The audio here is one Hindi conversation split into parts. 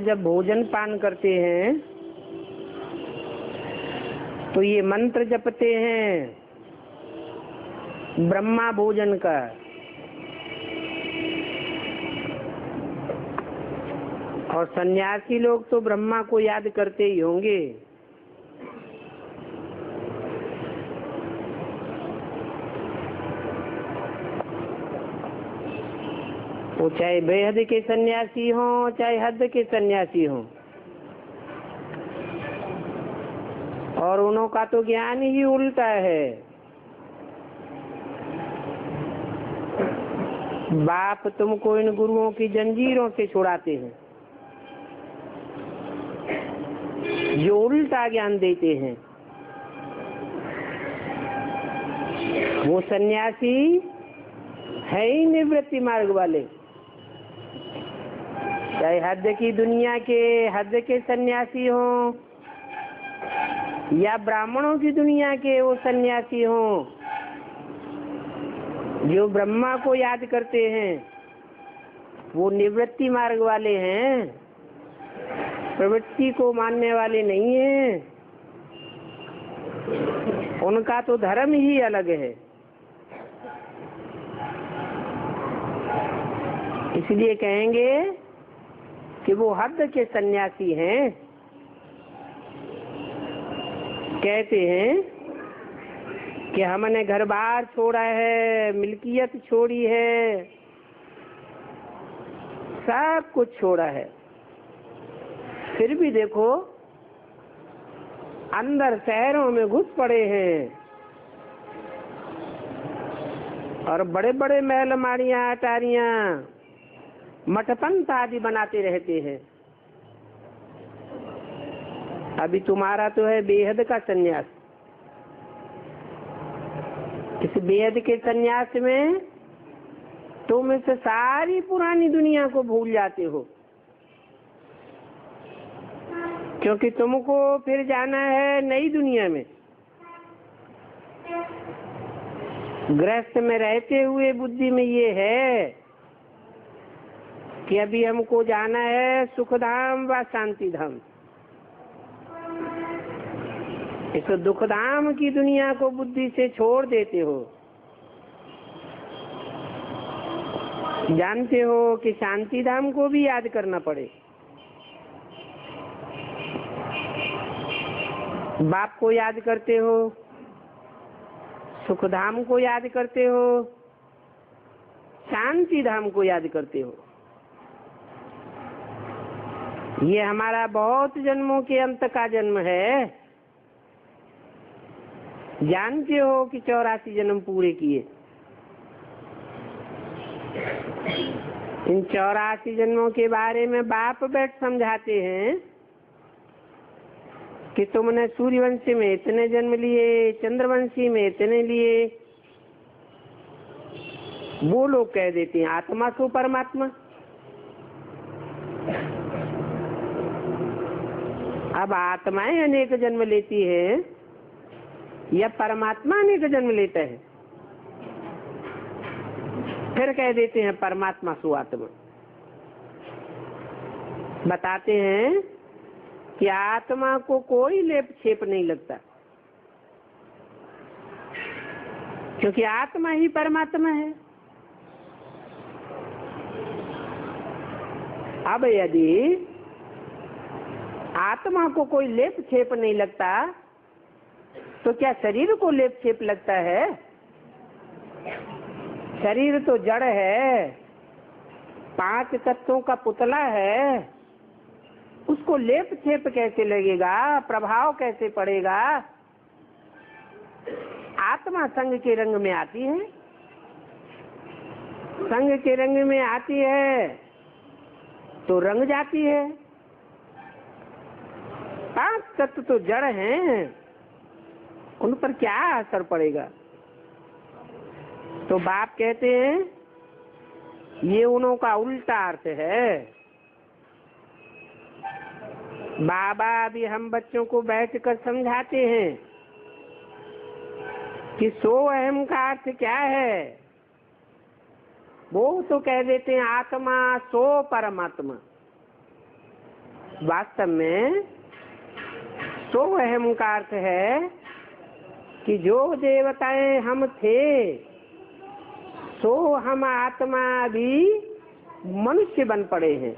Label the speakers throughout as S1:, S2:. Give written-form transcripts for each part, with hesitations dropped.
S1: जब भोजन पान करते हैं तो ये मंत्र जपते हैं ब्रह्मा भोजन का। और सन्यासी लोग तो ब्रह्मा को याद करते ही होंगे। वो चाहे बेहद के सन्यासी हों चाहे हद के सन्यासी हों, और उनका तो ज्ञान ही उल्टा है। बाप तुमको इन गुरुओं की जंजीरों से छुड़ाते हैं, जो उल्टा ज्ञान देते हैं। वो सन्यासी है ही निवृत्ति मार्ग वाले, चाहे हद की दुनिया के हद के सन्यासी हों या ब्राह्मणों की दुनिया के वो सन्यासी हों, जो ब्रह्मा को याद करते हैं वो निवृत्ति मार्ग वाले हैं, प्रवृत्ति को मानने वाले नहीं हैं। उनका तो धर्म ही अलग है। इसलिए कहेंगे कि वो हद के सन्यासी हैं। कहते हैं कि हमने घर बार छोड़ा है, मिल्कियत छोड़ी है, सब कुछ छोड़ा है, फिर भी देखो अंदर शहरों में घुस पड़े हैं और बड़े बड़े महल माड़ियां अटारियां मठपंथ आदि बनाते रहते हैं। अभी तुम्हारा तो है बेहद का सन्यास। इस बेहद के सन्यास में तुम इस सारी पुरानी दुनिया को भूल जाते हो, क्योंकि तुमको फिर जाना है नई दुनिया में। गृहस्थ में रहते हुए बुद्धि में ये है कि अभी हमको जाना है सुखधाम व शांति धाम। इस दुखधाम की दुनिया को बुद्धि से छोड़ देते हो। जानते हो कि शांति धाम को भी याद करना पड़े। बाप को याद करते हो, सुखधाम को याद करते हो, शांति धाम को याद करते हो। ये हमारा बहुत जन्मों के अंत का जन्म है। जानते हो कि 84 जन्म पूरे किए। इन 84 जन्मों के बारे में बाप बैठ समझाते हैं कि तुमने सूर्यवंशी में इतने जन्म लिए, चंद्रवंशी में इतने लिए। वो लोग कह देते हैं आत्मा सो परमात्मा। अब आत्माएं अनेक जन्म लेती है या परमात्मा अनेक जन्म लेता है? फिर कह देते हैं परमात्मा सो आत्मा। बताते हैं कि आत्मा को कोई लेप छेप नहीं लगता, क्योंकि आत्मा ही परमात्मा है। अब यदि आत्मा को कोई लेप छेप नहीं लगता तो क्या शरीर को लेप छेप लगता है? शरीर तो जड़ है, 5 तत्वों का पुतला है, उसको लेप छेप कैसे लगेगा, प्रभाव कैसे पड़ेगा? आत्मा संग के रंग में आती है। संग के रंग में आती है तो रंग जाती है। 5 तत्व तो जड़ हैं, उन पर क्या असर पड़ेगा? तो बाप कहते हैं ये उन्हों का उल्टा अर्थ है। बाबा अभी हम बच्चों को बैठकर समझाते हैं कि सो अहम का अर्थ क्या है। वो तो कह देते हैं आत्मा सो परमात्मा। वास्तव में सो अहम का अर्थ है कि जो देवताएं हम थे सो हम आत्मा भी मनुष्य बन पड़े हैं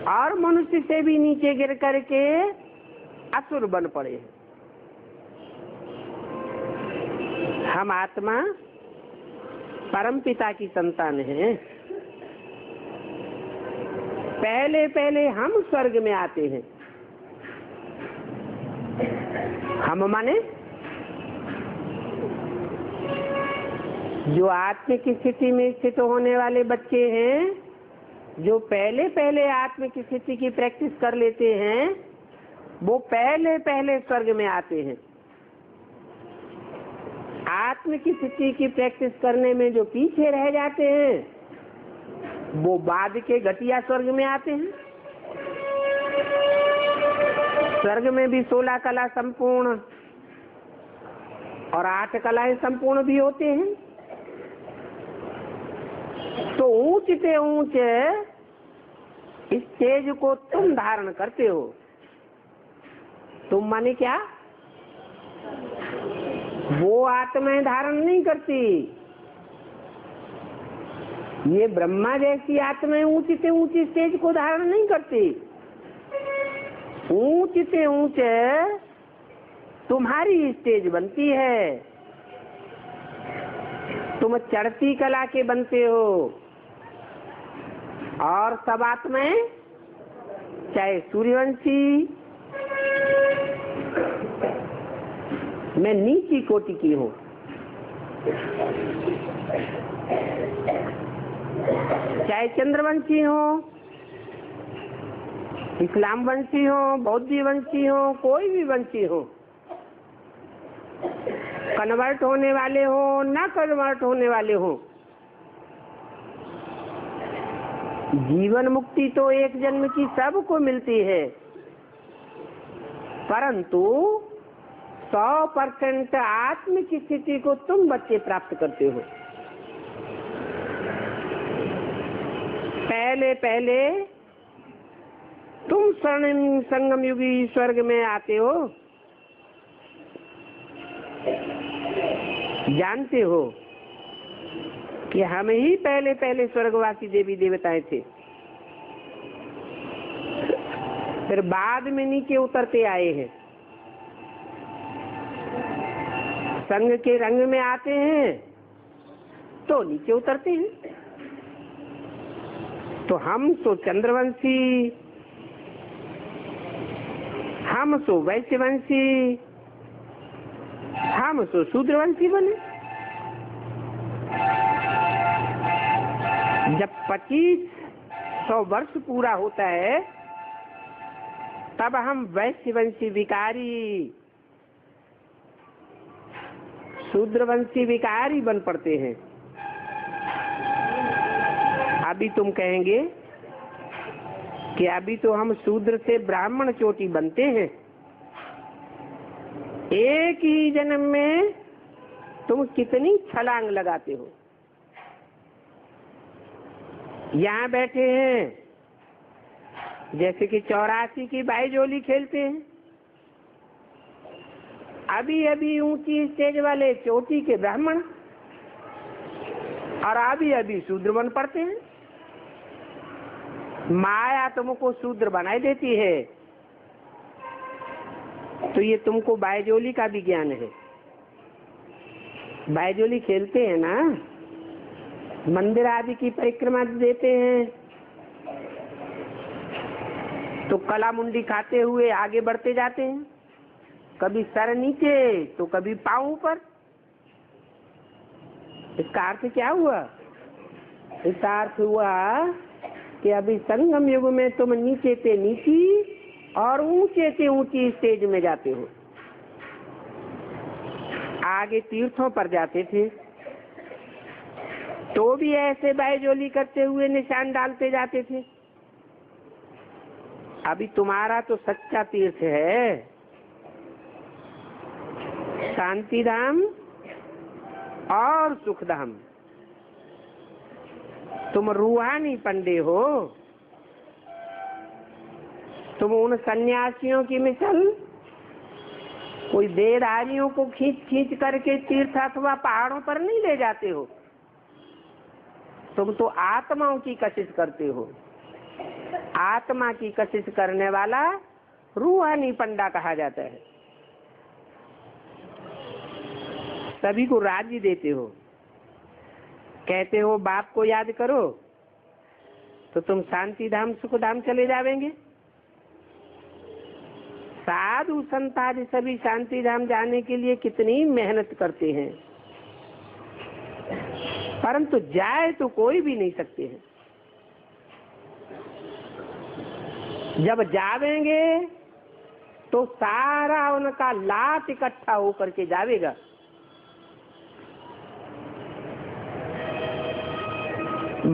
S1: और मनुष्य से भी नीचे गिर करके असुर बन पड़े हैं। हम आत्मा परमपिता की संतान हैं। पहले पहले हम स्वर्ग में आते हैं। हम माने जो आत्मिक स्थिति में स्थित होने वाले बच्चे हैं, जो पहले पहले आत्मिक स्थिति की प्रैक्टिस कर लेते हैं, वो पहले पहले स्वर्ग में आते हैं। आत्मिक स्थिति की प्रैक्टिस करने में जो पीछे रह जाते हैं वो बाद के घटिया स्वर्ग में आते हैं। स्वर्ग में भी 16 कला संपूर्ण और 8 कलाएं संपूर्ण भी होते हैं। तो ऊंच से ऊंच स्टेज को तुम धारण करते हो। तुम माने क्या? वो आत्माएं धारण नहीं करती। ये ब्रह्मा जैसी आत्माएं ऊंच से ऊंच स्टेज को धारण नहीं करती। ऊंच से ऊंच तुम्हारी स्टेज बनती है। तुम चढ़ती कला के बनते हो और सब आत्माएं चाहे सूर्यवंशी मैं नीची कोटि की हूँ, चाहे चंद्रवंशी हो, इस्लाम वंशी हो, बौद्धी वंशी हो, कोई भी वंशी हो, कन्वर्ट होने वाले हो ना कन्वर्ट होने वाले हो, जीवन मुक्ति तो एक जन्म की सबको मिलती है, परंतु 100% आत्मिक स्थिति को तुम बच्चे प्राप्त करते हो। पहले पहले तुम स्वर्णिम संगम युगी स्वर्ग में आते हो। जानते हो कि हम ही पहले पहले स्वर्गवासी देवी देवताएं थे, फिर बाद में नीचे उतरते आए हैं। संग के रंग में आते हैं तो नीचे उतरते हैं। तो हम सो चंद्रवंशी, हम सो वैश्यवंशी, हम सो शूद्रवंशी बने। जब 2500 वर्ष पूरा होता है तब हम वैश्यवंशी विकारी, शूद्रवंशी विकारी बन पड़ते हैं। अभी तुम कहेंगे कि अभी तो हम शूद्र से ब्राह्मण चोटी बनते हैं। एक ही जन्म में तुम कितनी छलांग लगाते हो। यहाँ बैठे हैं जैसे कि 84 की बाईजोली खेलते हैं। अभी अभी ऊंची स्टेज वाले चोटी के ब्राह्मण और अभी अभी शूद्र बन पड़ते हैं। माया तुमको शूद्र बनाई देती है। तो ये तुमको बाईजोली का भी ज्ञान है। बाईजोली खेलते हैं ना, मंदिर आदि की परिक्रमा देते हैं तो कला मुंडी खाते हुए आगे बढ़ते जाते हैं, कभी सर नीचे तो कभी पांव ऊपर। इसका अर्थ क्या हुआ? इसका अर्थ हुआ कि अभी संगम युग में तुम नीचे से नीची और ऊंचे से ऊंची स्टेज में जाते हो। आगे तीर्थों पर जाते थे तो भी ऐसे बाईजोली करते हुए निशान डालते जाते थे। अभी तुम्हारा तो सच्चा तीर्थ है, शांति धाम और सुख धाम। तुम रूहानी पंडे हो। तुम उन सन्यासियों की मिसल कोई देहधारियों को खींच खींच करके तीर्थ अथवा पहाड़ों पर नहीं ले जाते हो, तुम तो आत्माओं की कशिश करते हो। आत्मा की कशिश करने वाला रूहानी पंडा कहा जाता है। सभी को राज्य देते हो, कहते हो बाप को याद करो तो तुम शांति धाम सुख धाम चले जावेंगे। साधु संत आदि सभी शांति धाम जाने के लिए कितनी मेहनत करते हैं, परंतु जाए तो कोई भी नहीं सकते हैं। जब जावेंगे तो सारा उनका लाट इकट्ठा होकर के जावेगा।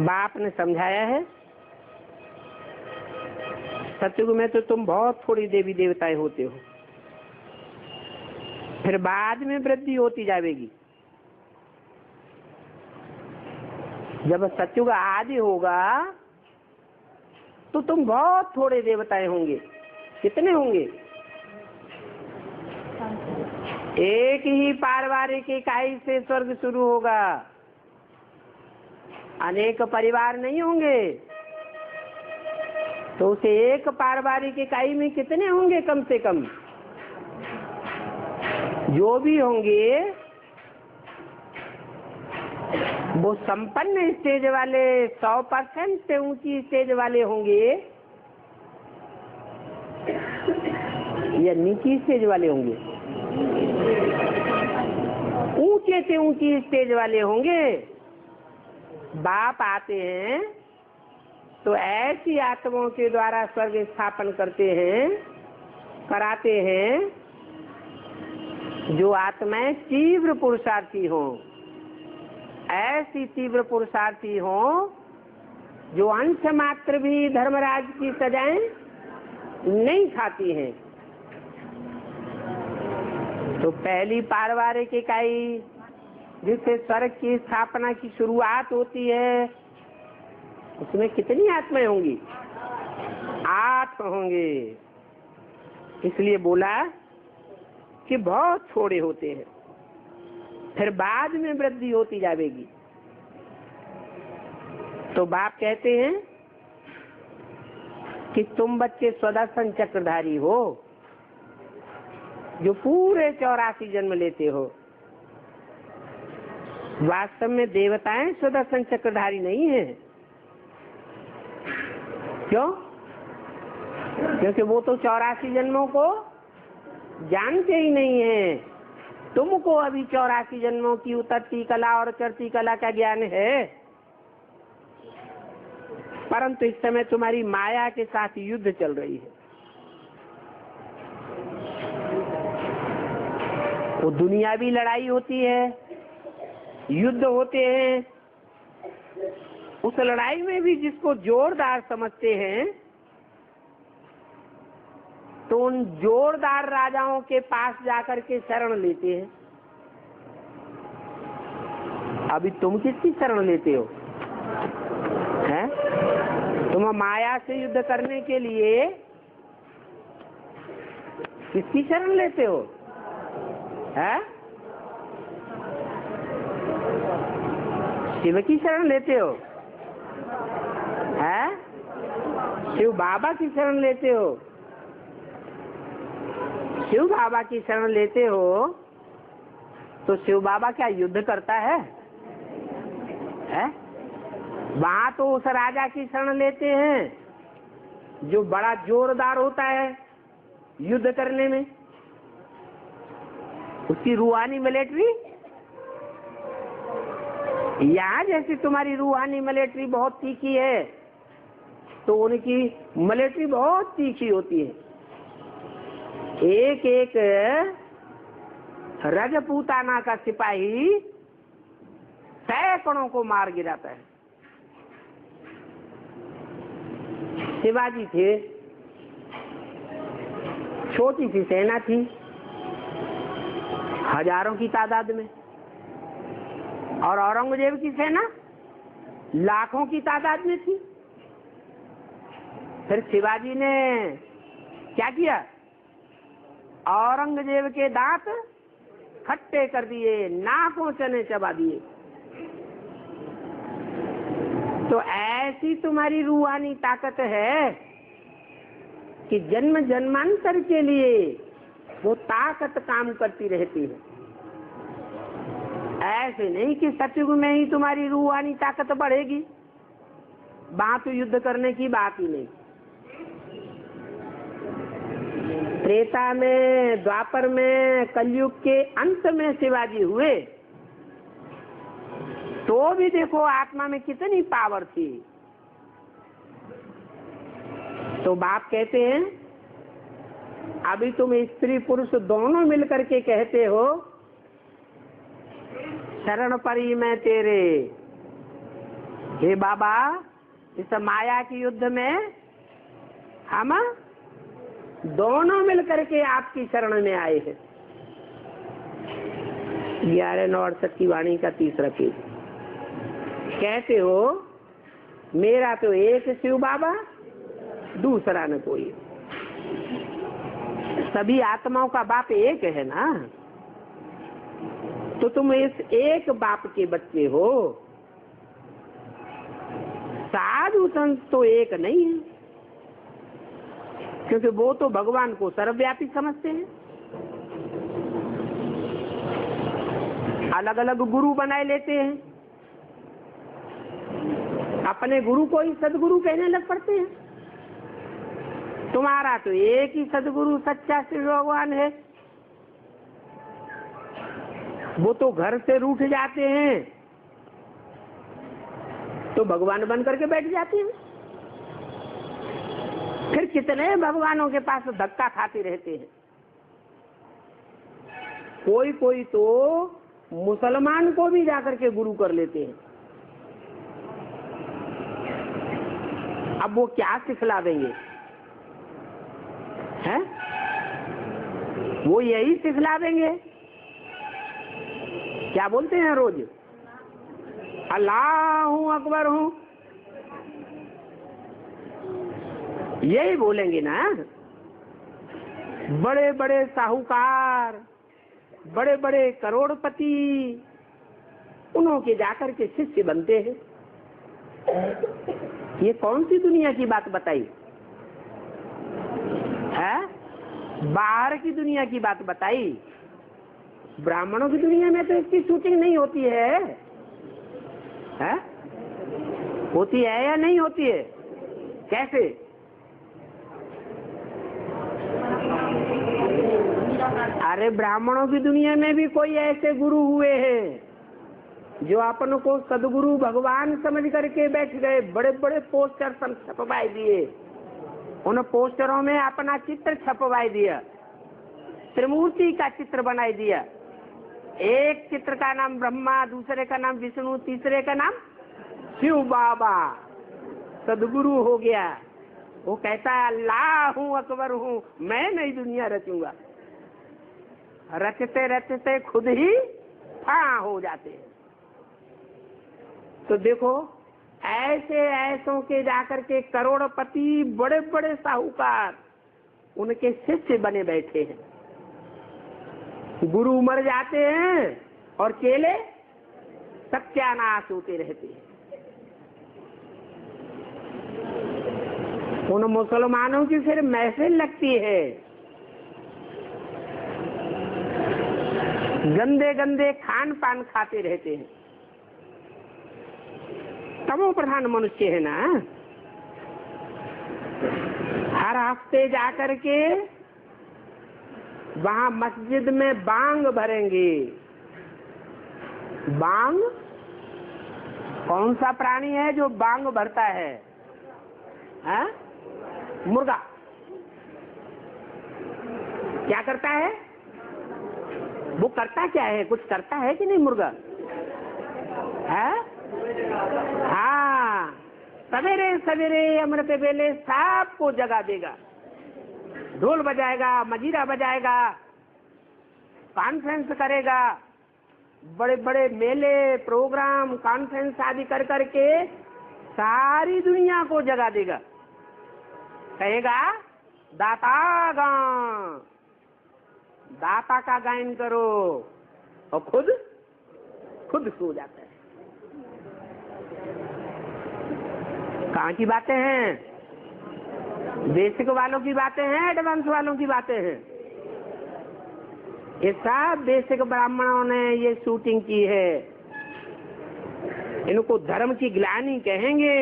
S1: बाप ने समझाया है, सतयुग में तो तुम बहुत थोड़ी देवी देवताएं होते हो, फिर बाद में वृद्धि होती जाएगी। जब सतयुग आदि होगा तो तुम बहुत थोड़े देवताएं होंगे। कितने होंगे? एक ही पारिवारिक इकाई से स्वर्ग शुरू होगा, अनेक परिवार नहीं होंगे। तो उसे एक पारिवारिक इकाई में कितने होंगे? कम से कम जो भी होंगे वो संपन्न स्टेज वाले 100% से ऊंची स्टेज वाले होंगे या नीची स्टेज वाले होंगे? ऊंचे से ऊंची स्टेज वाले होंगे। बाप आते हैं तो ऐसी आत्माओं के द्वारा स्वर्ग स्थापन करते हैं, कराते हैं जो आत्माएं तीव्र पुरुषार्थी हों। ऐसी तीव्र पुरुषार्थी हों जो अंश मात्र भी धर्मराज की सजाएं नहीं खाती हैं। तो पहली पारिवारिक इकाई जिससे स्वर्ग की स्थापना की शुरुआत होती है, उसमें कितनी आत्माएं होंगी? 8 होंगे। इसलिए बोला कि बहुत थोड़े होते हैं, फिर बाद में वृद्धि होती जाएगी। तो बाप कहते हैं कि तुम बच्चे स्वदर्शन चक्रधारी हो, जो पूरे 84 जन्म लेते हो। वास्तव में देवताएं स्वदर्शन चक्रधारी नहीं है। क्यों? क्योंकि वो तो 84 जन्मों को जानते ही नहीं है। तुमको अभी 84 जन्मों की उतरती कला और चढ़ती कला का ज्ञान है, परंतु इस समय तुम्हारी माया के साथ युद्ध चल रही है। वो दुनियावी लड़ाई होती है, युद्ध होते हैं। उस लड़ाई में भी जिसको जोरदार समझते हैं तो उन जोरदार राजाओं के पास जाकर के शरण लेते हैं। अभी तुम किसकी शरण लेते हो? हैं? तुम माया से युद्ध करने के लिए किसकी शरण लेते हो? हैं? शिव की शरण लेते हो? हैं? शिव बाबा की शरण लेते हो? शिव बाबा की शरण लेते हो तो शिव बाबा क्या युद्ध करता है? वहां तो उस राजा की शरण लेते हैं जो बड़ा जोरदार होता है युद्ध करने में। उसकी रूहानी मिलिट्री, यहाँ जैसे तुम्हारी रूहानी मिलिट्री बहुत तीखी है, तो उनकी मिलिट्री बहुत तीखी होती है। एक एक रजपूताना का सिपाही सैकड़ों को मार गिराता है। शिवाजी थे, छोटी सी सेना थी, हजारों की तादाद में, और औरंगजेब की सेना लाखों की तादाद में थी। फिर शिवाजी ने क्या किया? औरंगजेब के दांत खट्टे कर दिए, नाकों चने चबा दिए। तो ऐसी तुम्हारी रूहानी ताकत है कि जन्म जन्मांतर के लिए वो ताकत काम करती रहती है। ऐसे नहीं कि सतयुग में ही तुम्हारी रूहानी ताकत बढ़ेगी, वहां तो युद्ध करने की बात ही नहीं। त्रेता में, द्वापर में, कलयुग के अंत में शिवाजी हुए तो भी देखो आत्मा में कितनी पावर थी। तो बाप कहते हैं अभी तुम स्त्री पुरुष दोनों मिलकर के कहते हो शरण परी मैं तेरे। हे बाबा, इस माया के युद्ध में हम दोनों मिलकर के आपकी शरण में आए हैं। 1168 की वाणी का 3रा पेज। कहते हो मेरा तो एक शिव बाबा, दूसरा न कोई। सभी आत्माओं का बाप एक है ना, तो तुम इस एक बाप के बच्चे हो। साधु संत तो एक नहीं है, क्योंकि वो तो भगवान को सर्वव्यापी समझते हैं। अलग अलग गुरु बनाए लेते हैं, अपने गुरु को ही सदगुरु कहने लग पड़ते हैं। तुम्हारा तो एक ही सदगुरु सच्चा शिव भगवान है। वो तो घर से रूठ जाते हैं तो भगवान बन करके बैठ जाते हैं। फिर कितने भगवानों के पास धक्का खाते रहते हैं। कोई कोई तो मुसलमान को भी जाकर के गुरु कर लेते हैं। अब वो क्या सिखला देंगे? हैं? वो यही सिखला देंगे। क्या बोलते हैं रोज? अल्लाहू अकबर हूं, यही बोलेंगे ना। बड़े बड़े साहूकार, बड़े बड़े करोड़पति, उन्हों के जाकर के शिष्य बनते हैं। ये कौन सी दुनिया की बात बताई है? बाहर की दुनिया की बात बताई। ब्राह्मणों की दुनिया में तो इसकी शूटिंग नहीं होती है? होती है या नहीं होती है? कैसे? अरे ब्राह्मणों की दुनिया में भी कोई ऐसे गुरु हुए हैं जो अपन को सदगुरु भगवान समझ करके बैठ गए। बड़े बड़े पोस्टर छपवाए दिए, उन पोस्टरों में अपना चित्र छपवाए दिया, त्रिमूर्ति का चित्र बनाई दिया। एक चित्र का नाम ब्रह्मा, दूसरे का नाम विष्णु, तीसरे का नाम शिव बाबा। सदगुरु हो गया। वो कहता है अल्लाह हूँ अकबर हूँ, मैं नई दुनिया रचूंगा। रचते रचते खुद ही हाँ हो जाते हैं। तो देखो ऐसे ऐसों के जाकर के करोड़पति, बड़े बड़े साहूकार उनके शिष्य बने बैठे हैं। गुरु मर जाते हैं और चेले सत्यानाश होते रहते हैं। उन मुसलमानों की फिर महफिल लगती है। गंदे गंदे खान पान खाते रहते हैं। तमो प्रधान मनुष्य है ना। हर हफ्ते जाकर के वहां मस्जिद में बांग भरेंगे। बांग कौन सा प्राणी है जो बांग भरता है? मुर्गा। क्या करता है वो? करता क्या है? कुछ करता है कि नहीं मुर्गा? है? हाँ, सवेरे सवेरे अमृत बेले सबको जगा देगा। ढोल बजाएगा, मजीरा बजाएगा, कॉन्फ्रेंस करेगा, बड़े बड़े मेले, प्रोग्राम, कॉन्फ्रेंस आदि कर करके सारी दुनिया को जगा देगा। कहेगा दाता गा, दाता का गायन करो, और खुद सो जाता है। कहाँ की बातें हैं? बेसिक वालों की बातें हैं, एडवांस वालों की बातें हैं। ये सब बेसिक ब्राह्मणों ने ये शूटिंग की है। इनको धर्म की ग्लानि कहेंगे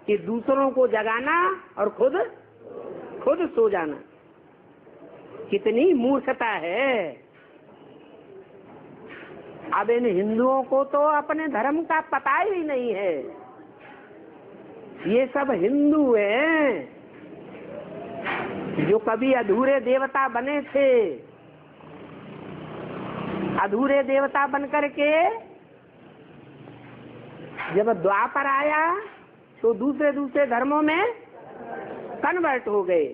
S1: कि दूसरों को जगाना और खुद सो जाना। कितनी मूर्खता है। अब इन हिंदुओं को तो अपने धर्म का पता ही नहीं है। ये सब हिंदू हैं जो कभी अधूरे देवता बने थे। अधूरे देवता बनकर के जब द्वापर आया तो दूसरे धर्मों में कन्वर्ट हो गए।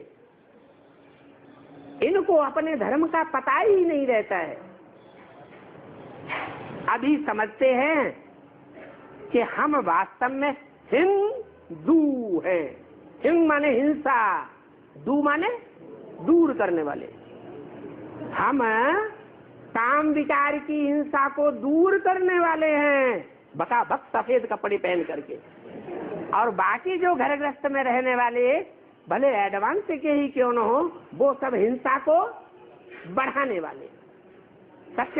S1: इनको अपने धर्म का पता ही नहीं रहता है। अभी समझते हैं कि हम वास्तव में हिंदू हैं। हिंद माने हिंसा, दू माने दूर करने वाले। हम काम विकार की हिंसा को दूर करने वाले हैं, बकाबक सफेद कपड़े पहन करके। और बाकी जो घर गृहस्थ में रहने वाले भले एडवांस के ही क्यों न हो, वो सब हिंसा को बढ़ाने वाले।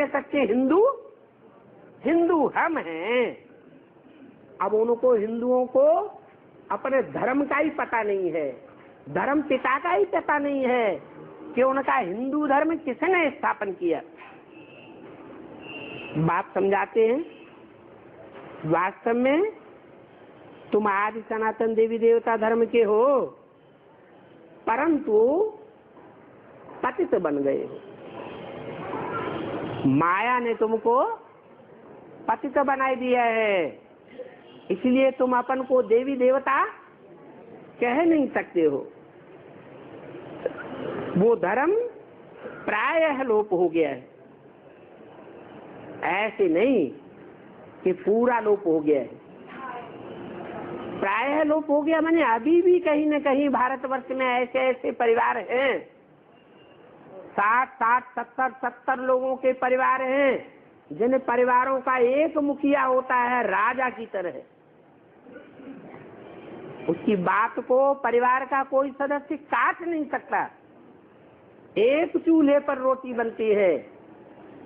S1: सच्चे हिंदू हम हैं। अब उनको हिंदुओं को अपने धर्म का ही पता नहीं है, धर्म पिता का ही पता नहीं है कि उनका हिंदू धर्म किसने स्थापन किया। बात समझाते हैं। वास्तव में तुम आदि सनातन देवी देवता धर्म के हो, परंतु पतित बन गए हो। माया ने तुमको पतित बना दिया है, इसलिए तुम अपन को देवी देवता कह नहीं सकते हो। वो धर्म प्रायः लोप हो गया है। ऐसे नहीं कि पूरा लोप हो गया है। प्रायः लोप हो गया माने अभी भी कहीं न कहीं भारतवर्ष में ऐसे परिवार हैं, 60-70 लोगों के परिवार हैं, जिन परिवारों का एक मुखिया होता है राजा की तरह। उसकी बात को परिवार का कोई सदस्य काट नहीं सकता। एक चूल्हे पर रोटी बनती है,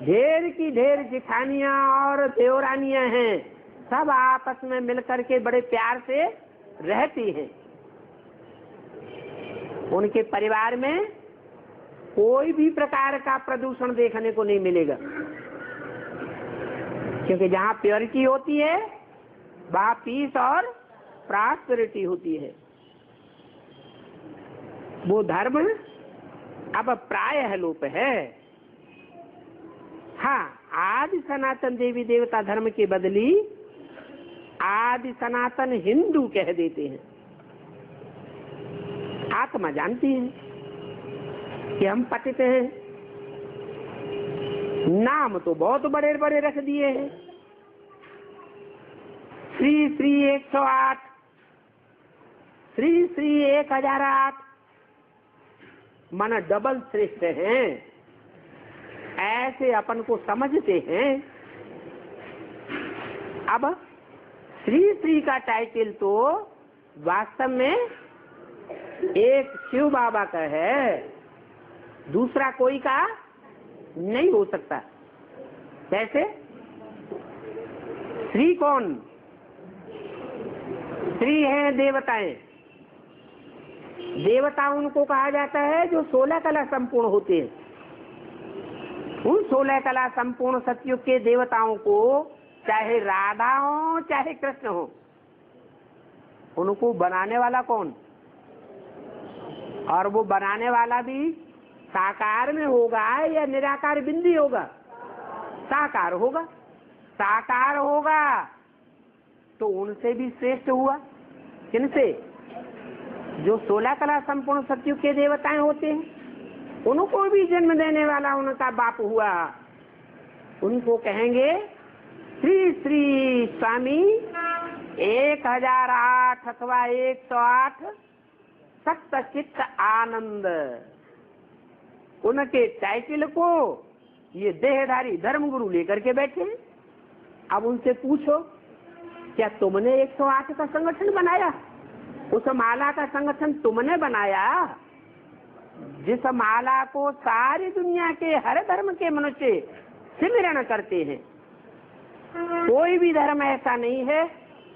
S1: ढेर की ढेर जिठानियां और देवरानियां हैं, सब आपस में मिलकर के बड़े प्यार से रहती हैं। उनके परिवार में कोई भी प्रकार का प्रदूषण देखने को नहीं मिलेगा, क्योंकि जहाँ प्योरिटी होती है वहाँ पीस और प्रॉस्पेरिटी होती है। वो धर्म अब प्रायः लोप है। हाँ, आदि सनातन देवी देवता धर्म के बदली आदि सनातन हिंदू कह देते हैं। आत्मा जानती है कि हम पतित हैं। नाम तो बहुत बड़े बड़े रख दिए हैं, श्री 108, श्री 1008, मन डबल श्रेष्ठ हैं, ऐसे अपन को समझते हैं। अब श्री का टाइटल तो वास्तव में एक शिव बाबा का है, दूसरा कोई का नहीं हो सकता। कैसे? श्री कौन? श्री हैं देवताएं। देवता उनको कहा जाता है जो 16 कला संपूर्ण होते हैं। उन 16 कला संपूर्ण सतयुग के देवताओं को, चाहे राधा हो चाहे कृष्ण हो, उनको बनाने वाला कौन? और वो बनाने वाला भी साकार में होगा या निराकार बिंदी होगा? साकार होगा। साकार होगा तो उनसे भी श्रेष्ठ हुआ। किनसे? जो 16 कला संपूर्ण सतयुग के देवताएं होते हैं, उनको भी जन्म देने वाला उनका बाप हुआ। उनको कहेंगे श्री स्वामी 1008 अथवा 108 आसक्त चित्त आनंद, उनके टाइटल को ये देहधारी धर्मगुरु लेकर के बैठे हैं। अब उनसे पूछो, क्या तुमने 108 का संगठन बनाया? उस माला का संगठन तुमने बनाया जिस माला को सारी दुनिया के हर धर्म के मनुष्य सिमरण करते हैं। कोई भी धर्म ऐसा नहीं है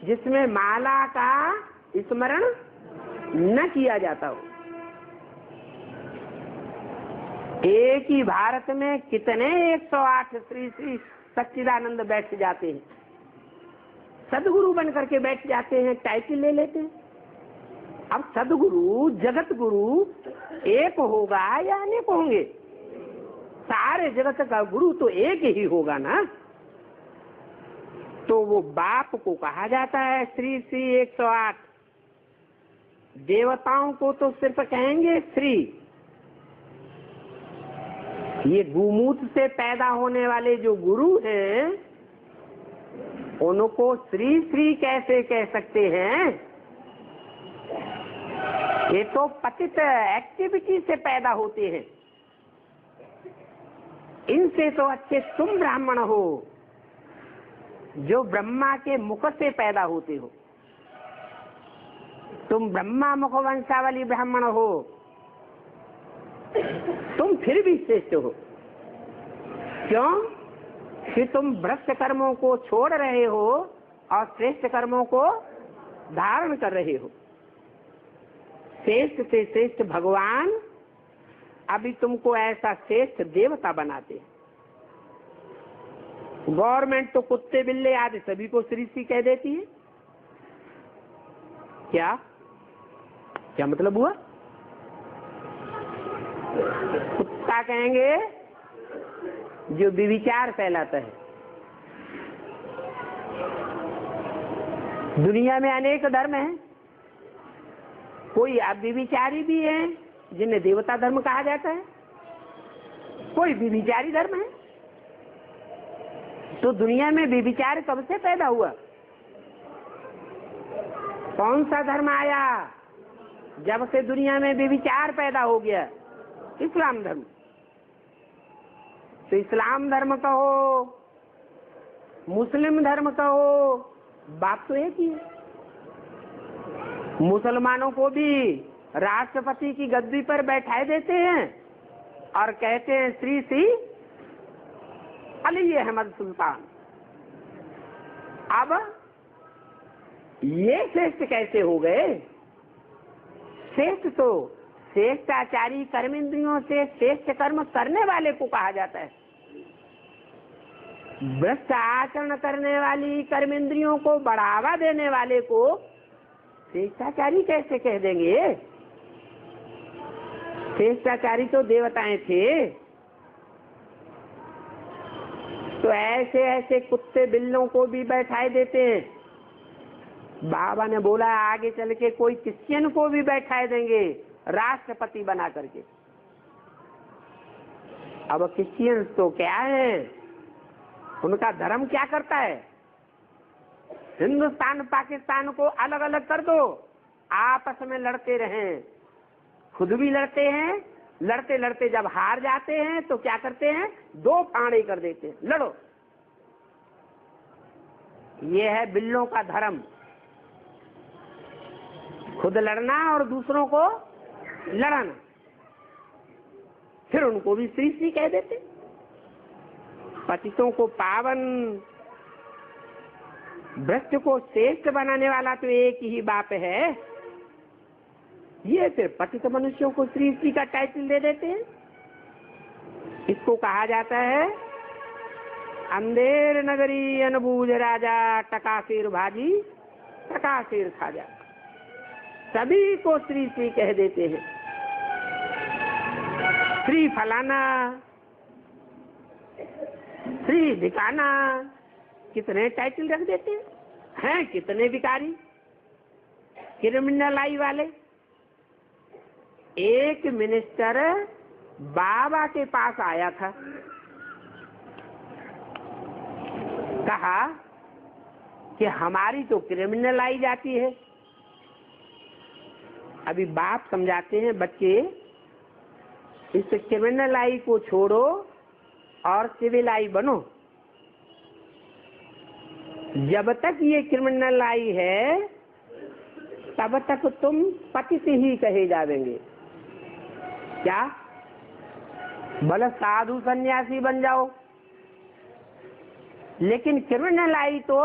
S1: जिसमें माला का स्मरण न किया जाता हो। एक ही भारत में कितने 108 श्री श्री सच्चिदानंद बैठ जाते हैं, सदगुरु बन करके बैठ जाते हैं, टाइटल ले लेते हैं। अब सदगुरु जगत गुरु एक होगा या अनेक होंगे? सारे जगत का गुरु तो एक ही होगा ना। तो वो बाप को कहा जाता है श्री श्री 108। देवताओं को तो सिर्फ कहेंगे श्री। ये गुमूत से पैदा होने वाले जो गुरु हैं उनको श्री श्री कैसे कह सकते हैं? ये तो पतित एक्टिविटी से पैदा होते हैं। इनसे तो अच्छे तुम ब्राह्मण हो जो ब्रह्मा के मुख से पैदा होते हो। तुम ब्रह्मा मुख वंशावली ब्राह्मण हो, तुम फिर भी श्रेष्ठ हो। क्यों? कि तुम भ्रष्ट कर्मों को छोड़ रहे हो और श्रेष्ठ कर्मों को धारण कर रहे हो। श्रेष्ठ से श्रेष्ठ भगवान अभी तुमको ऐसा श्रेष्ठ देवता बनाते। गवर्नमेंट तो कुत्ते बिल्ले आदि सभी को श्री श्री कह देती है। क्या क्या मतलब हुआ? कुत्ता कहेंगे जो विचार फैलाता है। दुनिया में अनेक धर्म हैं, कोई अव्यभिचारी भी हैं जिन्हें देवता धर्म कहा जाता है, कोई व्यभिचारी धर्म है। तो दुनिया में व्यभिचार कब से पैदा हुआ? कौन सा धर्म आया जब से दुनिया में व्यभिचार पैदा हो गया? इस्लाम धर्म। तो इस्लाम धर्म कहो, मुस्लिम धर्म कहो, बात तो एक ही है। मुसलमानों को भी राष्ट्रपति की गद्दी पर बैठाए देते हैं और कहते हैं श्री श्री अली अहमद सुल्तान। अब ये श्रेष्ठ कैसे हो गए? श्रेष्ठ तो श्रेष्ठाचारी कर्मेंद्रियों से श्रेष्ठ कर्म करने वाले को कहा जाता है। भ्रष्ट आचरण करने वाली कर्मेंद्रियों को बढ़ावा देने वाले को श्रेष्ठाचारी कैसे कह देंगे? श्रेष्ठाचारी तो देवताएं थे। तो ऐसे ऐसे कुत्ते बिल्लों को भी बैठाए देते हैं। बाबा ने बोला आगे चल के कोई क्रिश्चियन को भी बैठाए देंगे राष्ट्रपति बना करके। अब क्रिश्चियन तो क्या है, उनका धर्म क्या करता है? हिंदुस्तान पाकिस्तान को अलग अलग कर दो, आपस में लड़ते रहें, खुद भी लड़ते हैं, लड़ते लड़ते जब हार जाते हैं तो क्या करते हैं? दो फाड़े कर देते हैं, लड़ो। ये है बिल्लों का धर्म, खुद लड़ना और दूसरों को लड़ाना। फिर उनको भी श्री श्री कह देते। पतितों को पावन, भ्रष्ट को श्रेष्ठ बनाने वाला तो एक ही बाप है। ये फिर पतित मनुष्यों को श्री श्री का टाइटल दे देते हैं। इसको कहा जाता है अंधेर नगरी अनबूझ राजा, टकासिर भाजी टकासिर खाजा। सभी को श्री श्री कह देते हैं। श्री फलाना, श्री ढिकाना, कितने टाइटल रख देते हैं। कितने भिखारी, क्रिमिनल आई वाले। एक मिनिस्टर बाबा के पास आया था, कहा कि हमारी तो क्रिमिनल आई जाती है, अभी बाप समझाते हैं, बच्चे इस क्रिमिनल आई को छोड़ो और सिविल आई बनो। जब तक ये क्रिमिनल आई है तब तक तुम पतित ही कहे जावेंगे। क्या? भले साधु सन्यासी बन जाओ, लेकिन क्रिमिनल आई तो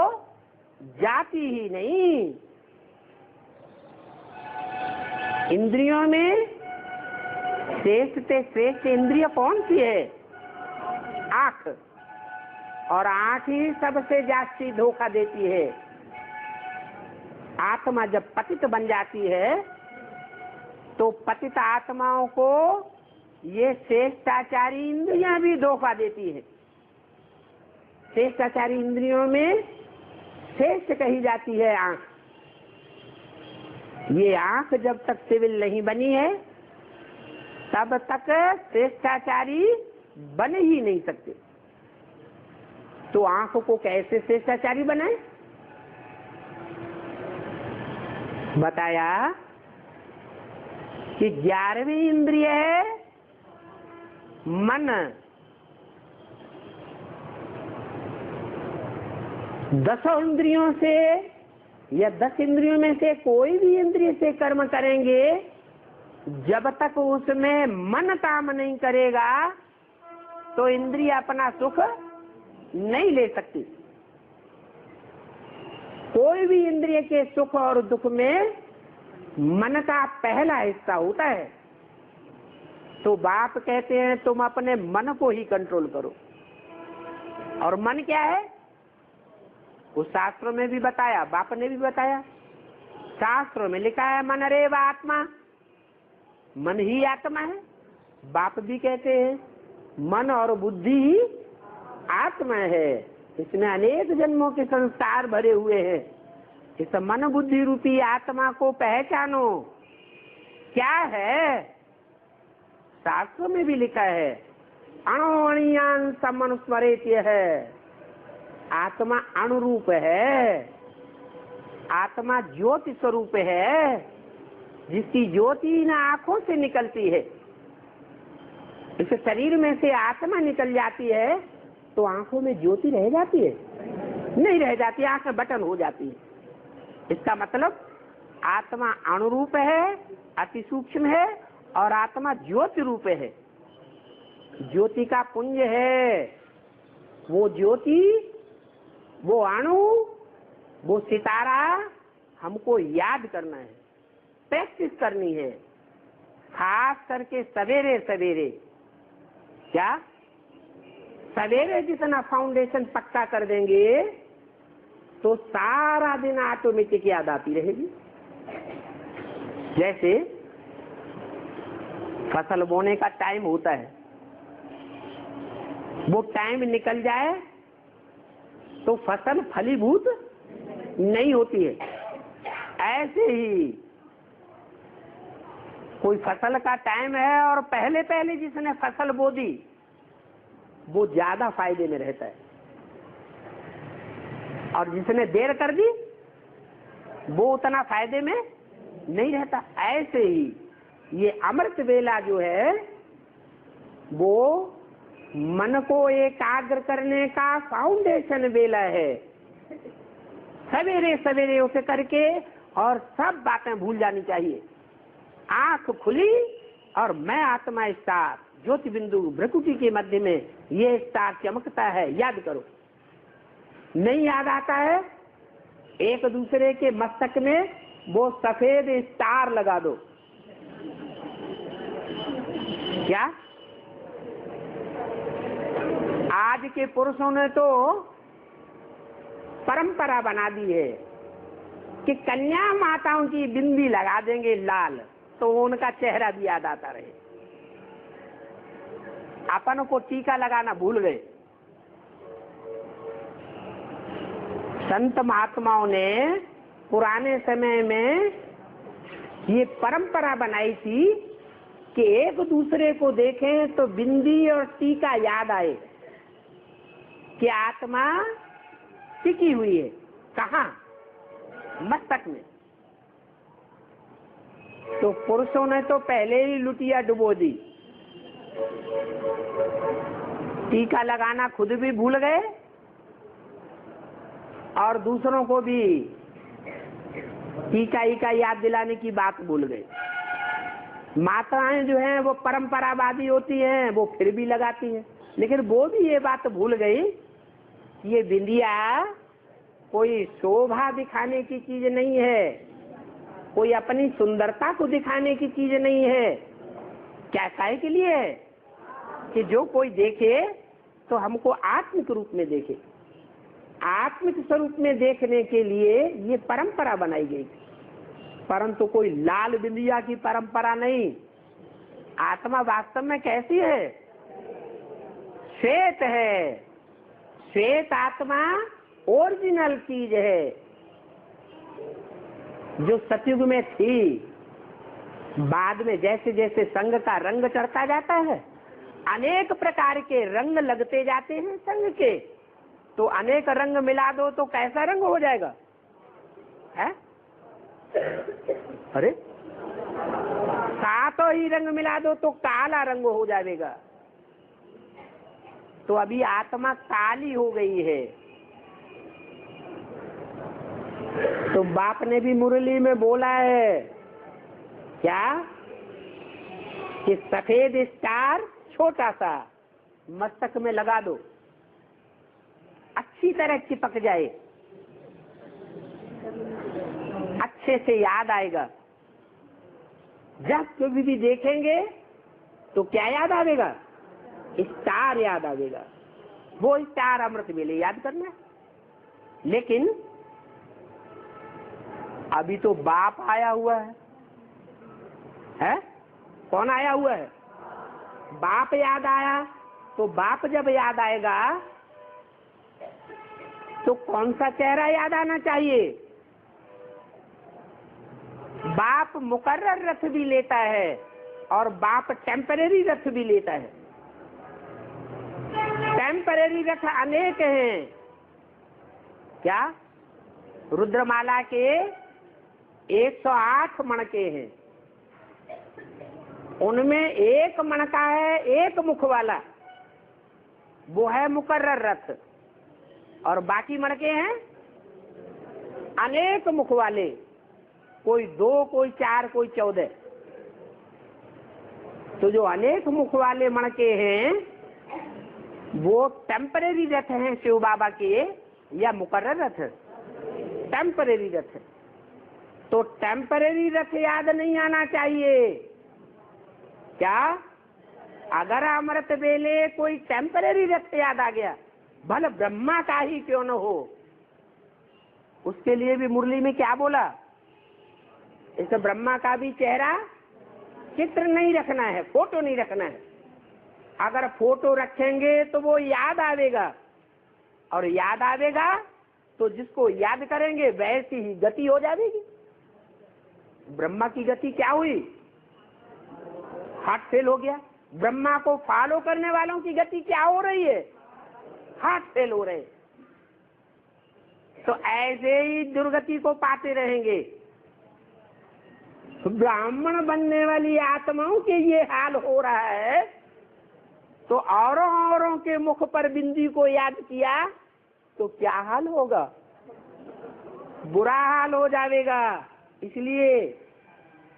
S1: जाती ही नहीं। इंद्रियों में श्रेष्ठ से श्रेष्ठ इंद्रिय कौन सी है? आंख। और आंख ही सबसे जास्ती धोखा देती है। आत्मा जब पतित बन जाती है तो पतित आत्माओं को ये श्रेष्ठाचारी इंद्रियां भी धोखा देती है। श्रेष्ठाचारी इंद्रियों में श्रेष्ठ कही जाती है आंख। ये आंख जब तक सिविल नहीं बनी है तब तक श्रेष्ठाचारी बन ही नहीं सकते। तो आंख को कैसे श्रेष्ठाचारी बनाए? बताया कि 11वीं इंद्रिय है मन। 10 इंद्रियों से या 10 इंद्रियों में से कोई भी इंद्रिय से कर्म करेंगे, जब तक उसमें मन काम नहीं करेगा तो इंद्रिय अपना सुख नहीं ले सकती। कोई भी इंद्रिय के सुख और दुख में मन का पहला हिस्सा होता है। तो बाप कहते हैं तुम अपने मन को ही कंट्रोल करो। और मन क्या है? उस शास्त्रों में भी बताया, बाप ने भी बताया। शास्त्रों में लिखा है मन रेव आत्मा, मन ही आत्मा है। बाप भी कहते हैं मन और बुद्धि ही आत्मा है। इसमें अनेक जन्मों के संस्कार भरे हुए हैं। इस मन बुद्धि रूपी आत्मा को पहचानो। क्या है? शास्त्रों में भी लिखा है अणुअणियान समनुस्मरेत्य है। आत्मा अणुरूप है। आत्मा ज्योति स्वरूप है, जिसकी ज्योति इन आंखों से निकलती है। इस शरीर में से आत्मा निकल जाती है तो आंखों में ज्योति रह जाती है? नहीं रह जाती, आंखें बटन हो जाती है। इसका मतलब आत्मा अणुरूप है, अति सूक्ष्म है, और आत्मा ज्योति रूप है। ज्योति का पुंज है। वो ज्योति, वो अणु, वो सितारा हमको याद करना है, प्रैक्टिस करनी है। खास करके सवेरे सवेरे। क्या? सवेरे जितना फाउंडेशन पक्का कर देंगे तो सारा दिन ऑटोमेटिक याद आती रहेगी। जैसे फसल बोने का टाइम होता है, वो टाइम निकल जाए तो फसल फलीभूत नहीं होती है। ऐसे ही कोई फसल का टाइम है और पहले पहले जिसने फसल बो दी वो ज्यादा फायदे में रहता है, और जिसने देर कर दी वो उतना फायदे में नहीं रहता। ऐसे ही ये अमृत वेला जो है वो मन को एकाग्र करने का फाउंडेशन वेला है। सवेरे सवेरे उठ करके और सब बातें भूल जानी चाहिए। आंख खुली और मैं आत्मा स्टार ज्योति बिंदु भ्रकुटी के मध्य में ये स्टार चमकता है, याद करो। नहीं याद आता है, एक दूसरे के मस्तक में वो सफेद स्टार लगा दो। क्या? आज के पुरुषों ने तो परंपरा बना दी है कि कन्या माताओं की बिंदी लगा देंगे लाल, तो उनका चेहरा भी याद आता रहे। अपन को टीका लगाना भूल गए। संत महात्माओं ने पुराने समय में ये परंपरा बनाई थी कि एक दूसरे को देखें तो बिंदी और टीका याद आए कि आत्मा टिकी हुई है। कहाँ? मस्तक में। तो पुरुषों ने तो पहले ही लुटिया डुबो दी, टीका लगाना खुद भी भूल गए और दूसरों को भी टीका ही का याद दिलाने की बात भूल गए। माताएं जो हैं वो परंपरावादी होती हैं, वो फिर भी लगाती हैं, लेकिन वो भी ये बात भूल गई कि ये बिंदिया कोई शोभा दिखाने की चीज नहीं है, कोई अपनी सुंदरता को दिखाने की चीज नहीं है। क्या काहे के लिए है? कि जो कोई देखे तो हमको आत्मिक रूप में देखे। आत्मिक स्वरूप में देखने के लिए ये परंपरा बनाई गई, परंतु कोई लाल बिंदिया की परंपरा नहीं। आत्मा वास्तव में कैसी है? श्वेत है। श्वेत आत्मा ओरिजिनल चीज है, जो सतयुग में थी। बाद में जैसे जैसे संग का रंग चढ़ता जाता है, अनेक प्रकार के रंग लगते जाते हैं संग के, तो अनेक रंग मिला दो तो कैसा रंग हो जाएगा है? अरे सातों ही रंग मिला दो तो काला रंग हो जाएगा। तो अभी आत्मा काली हो गई है। तो बाप ने भी मुरली में बोला है क्या कि सफेद स्टार छोटा सा मस्तक में लगा दो, अच्छी तरह चिपक जाए, अच्छे से याद आएगा। जब कभी भी देखेंगे तो क्या याद आवेगा? स्टार याद आवेगा। वो स्टार अमृत वेले याद करना। लेकिन अभी तो बाप आया हुआ है? कौन आया हुआ है? बाप याद आया। तो बाप जब याद आएगा तो कौन सा चेहरा याद आना चाहिए? बाप मुकर्रर रथ भी लेता है और बाप टेम्परेरी रथ भी लेता है। टेम्परेरी रथ अनेक हैं। क्या? रुद्रमाला के 108 मणके हैं, उनमें एक मणका है एक मुख वाला, वो है मुकर्रर रथ, और बाकी मणके हैं अनेक मुख वाले, कोई 2, कोई 4, कोई 14। तो जो अनेक मुख वाले मणके हैं वो टेम्परेरी रथ हैं शिव बाबा के, या मुकर्रर रथ? टेम्परेरी रथ। तो टेम्परेरी रथ याद नहीं आना चाहिए। क्या? अगर अमृत वेले कोई टेम्परेरी रथ याद आ गया, भले ब्रह्मा का ही क्यों न हो, उसके लिए भी मुरली में क्या बोला? इस ब्रह्मा का भी चेहरा चित्र नहीं रखना है, फोटो नहीं रखना है। अगर फोटो रखेंगे तो वो याद आवेगा, और याद आवेगा तो जिसको याद करेंगे वैसी ही गति हो जाएगी। ब्रह्मा की गति क्या हुई? हार्ट फेल हो गया। ब्रह्मा को फॉलो करने वालों की गति क्या हो रही है? हार्ट फेल हो रहे। तो ऐसे ही दुर्गति को पाते रहेंगे। ब्राह्मण बनने वाली आत्माओं के ये हाल हो रहा है, तो औरों के मुख पर बिंदी को याद किया तो क्या हाल होगा? बुरा हाल हो जाएगा। इसलिए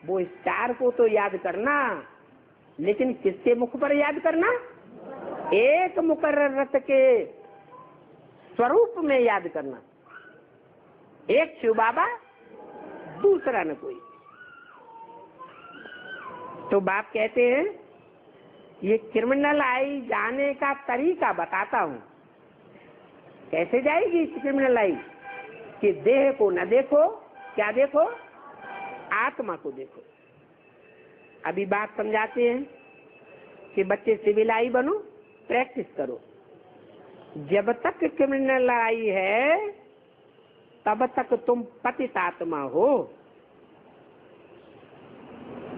S1: वो स्टार को तो याद करना, लेकिन किसके मुख पर याद करना? एक मुकर्रर रथ के स्वरूप में याद करना। एक शिव बाबा, दूसरा न कोई। तो बाप कहते हैं ये क्रिमिनल आई जाने का तरीका बताता हूं। कैसे जाएगी क्रिमिनल आई? कि देह को न देखो, क्या देखो? आत्मा को देखो। अभी बात समझाते हैं कि बच्चे सिविल आई बनो, प्रैक्टिस करो। जब तक क्रिमिनल आई है तब तक तुम पतित आत्मा हो।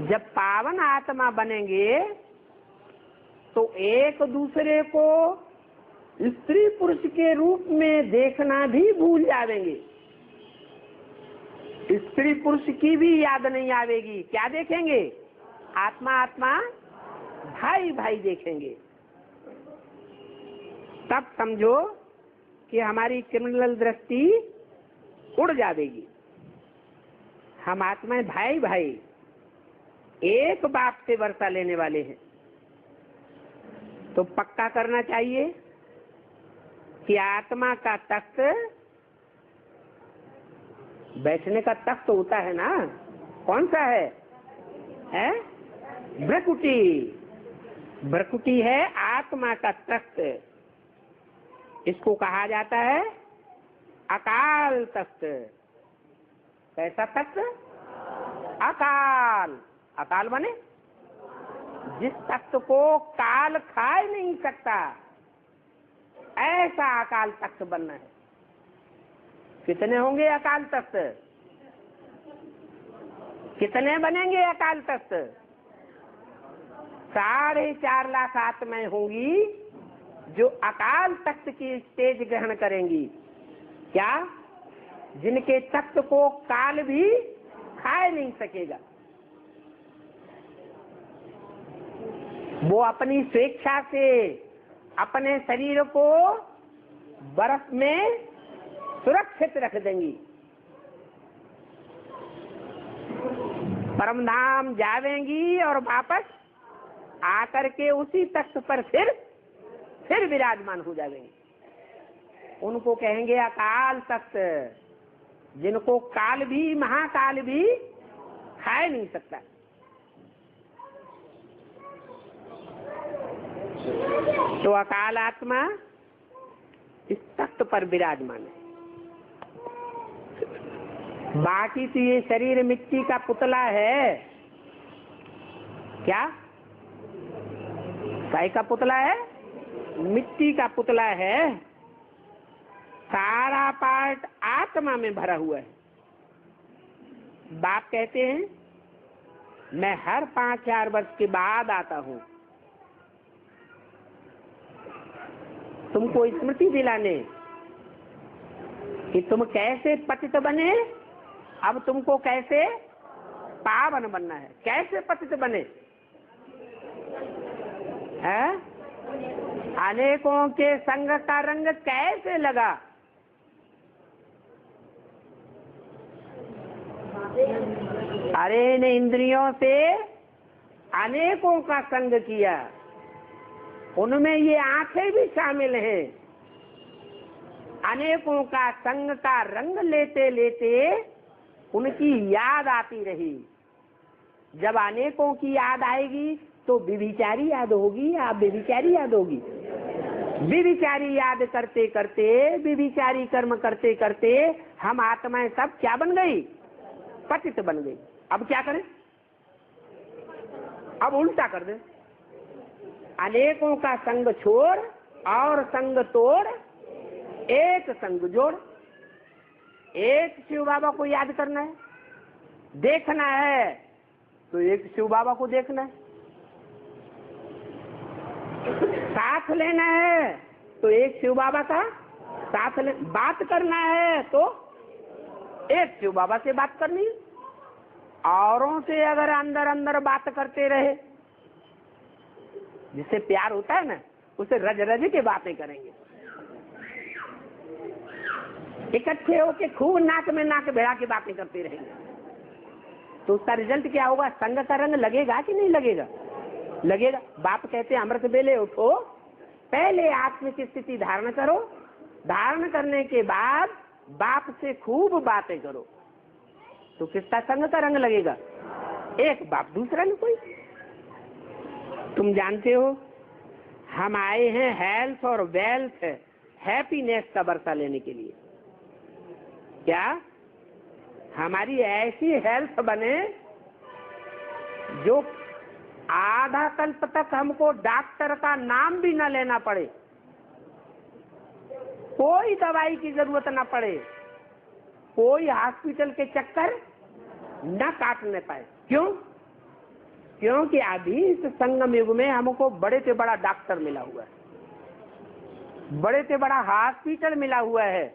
S1: जब पावन आत्मा बनेंगे तो एक दूसरे को स्त्री पुरुष के रूप में देखना भी भूल जाएंगे। स्त्री पुरुष की भी याद नहीं आवेगी। क्या देखेंगे? आत्मा आत्मा भाई भाई देखेंगे। तब समझो कि हमारी क्रिमिनल दृष्टि उड़ जाएगी। हम आत्माएं भाई भाई एक बाप से वर्षा लेने वाले हैं। तो पक्का करना चाहिए कि आत्मा का तख्त, बैठने का तख्त होता है ना, कौन सा है? भ्रकुटी। भ्रकुटी है आत्मा का तख्त। इसको कहा जाता है अकाल तख्त। कैसा तख्त? अकाल। अकाल बने जिस तख्त को काल खा नहीं सकता, ऐसा अकाल तख्त बनना है। कितने होंगे अकाल तख्त? कितने बनेंगे अकाल तख्त? 4.5 लाख आत्माएं होंगी जो अकाल तख्त की स्टेज ग्रहण करेंगी। क्या? जिनके तख्त को काल भी खा नहीं सकेगा। वो अपनी स्वेच्छा से अपने शरीर को बर्फ में सुरक्षित रख देंगी। परमधाम जावेंगी और वापस आकर के उसी तख्त पर फिर विराजमान हो जाएंगे। उनको कहेंगे अकाल तख्त, जिनको काल भी, महाकाल भी खा नहीं सकता। तो अकाल आत्मा इस तख्त पर विराजमान है। बाकी तो ये शरीर मिट्टी का पुतला है। क्या? काय का पुतला है? मिट्टी का पुतला है। सारा पार्ट आत्मा में भरा हुआ है। बाप कहते हैं मैं हर 5-4 वर्ष के बाद आता हूं तुमको स्मृति दिलाने कि तुम कैसे पतित बने, अब तुमको कैसे पावन बनना है। कैसे पतित बने? है? अनेकों के संग का रंग कैसे लगा? अरे इन इंद्रियों से अनेकों का संग किया, उनमें ये आंखें भी शामिल हैं। अनेकों का संग का रंग लेते लेते उनकी याद आती रही। जब अनेकों की याद आएगी तो व्यभिचारी याद होगी। आप व्यभिचारी याद होगी। व्यभिचारी याद करते करते, व्यभिचारी कर्म करते करते हम आत्माएं सब क्या बन गई? पतित बन गई। अब क्या करें? अब उल्टा कर दे। अनेकों का संग छोड़ और संग तोड़, एक संग जोड़। एक शिव बाबा को याद करना है, देखना है तो एक शिव बाबा को देखना है। साथ लेना है तो एक शिव बाबा का साथ ले। बात करना है तो एक शिव बाबा से बात करनी है। औरों से अगर अंदर अंदर बात करते रहे, जिससे प्यार होता है ना, उसे रज रज के बातें करेंगे। इकट्ठे होके खूब नाक में नाक भिड़ा के बातें करते रहेंगे तो उसका रिजल्ट क्या होगा? संग का रंग लगेगा कि नहीं लगेगा? लगेगा। बाप कहते हैं अमृत बेले उठो, पहले आत्मिक स्थिति धारण करो, धारण करने के बाद बाप से खूब बातें करो। तो किसका संग का रंग लगेगा? एक बाप, दूसरा न कोई। तुम जानते हो हम आए हैं हेल्थ और वेल्थ, हैप्पीनेस का वर्षा लेने के लिए। क्या हमारी ऐसी हेल्थ बने जो आधा कल्प तक हमको डॉक्टर का नाम भी न लेना पड़े, कोई दवाई की जरूरत न पड़े, कोई हॉस्पिटल के चक्कर न काटने पाए। क्यों? क्योंकि अभी इस संगम युग में हमको बड़े से बड़ा डॉक्टर मिला हुआ है, बड़े से बड़ा हॉस्पिटल मिला हुआ है,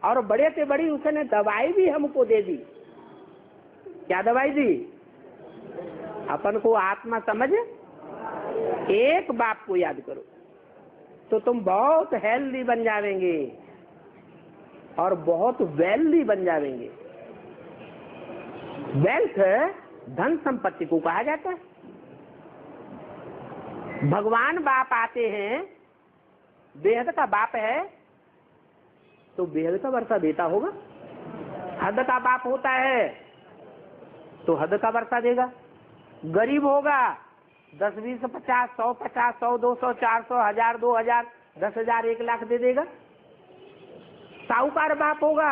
S1: और बड़े से बड़ी उसने दवाई भी हमको दे दी। क्या दवाई दी? अपन को आत्मा समझ, एक बाप को याद करो तो तुम बहुत हेल्दी बन जावेंगे और बहुत वेल्दी बन जावेंगे। वेल्थ धन संपत्ति को कहा जाता है। भगवान बाप आते हैं, बेहद का बाप है तो बेहद का वर्षा देता होगा। हद का बाप होता है तो हद का वर्षा देगा। गरीब होगा 10, 20, 50, 100, 50, 100, 200, 400, 1000, 2000, 10,000, 1 लाख दे देगा। साहूकार बाप होगा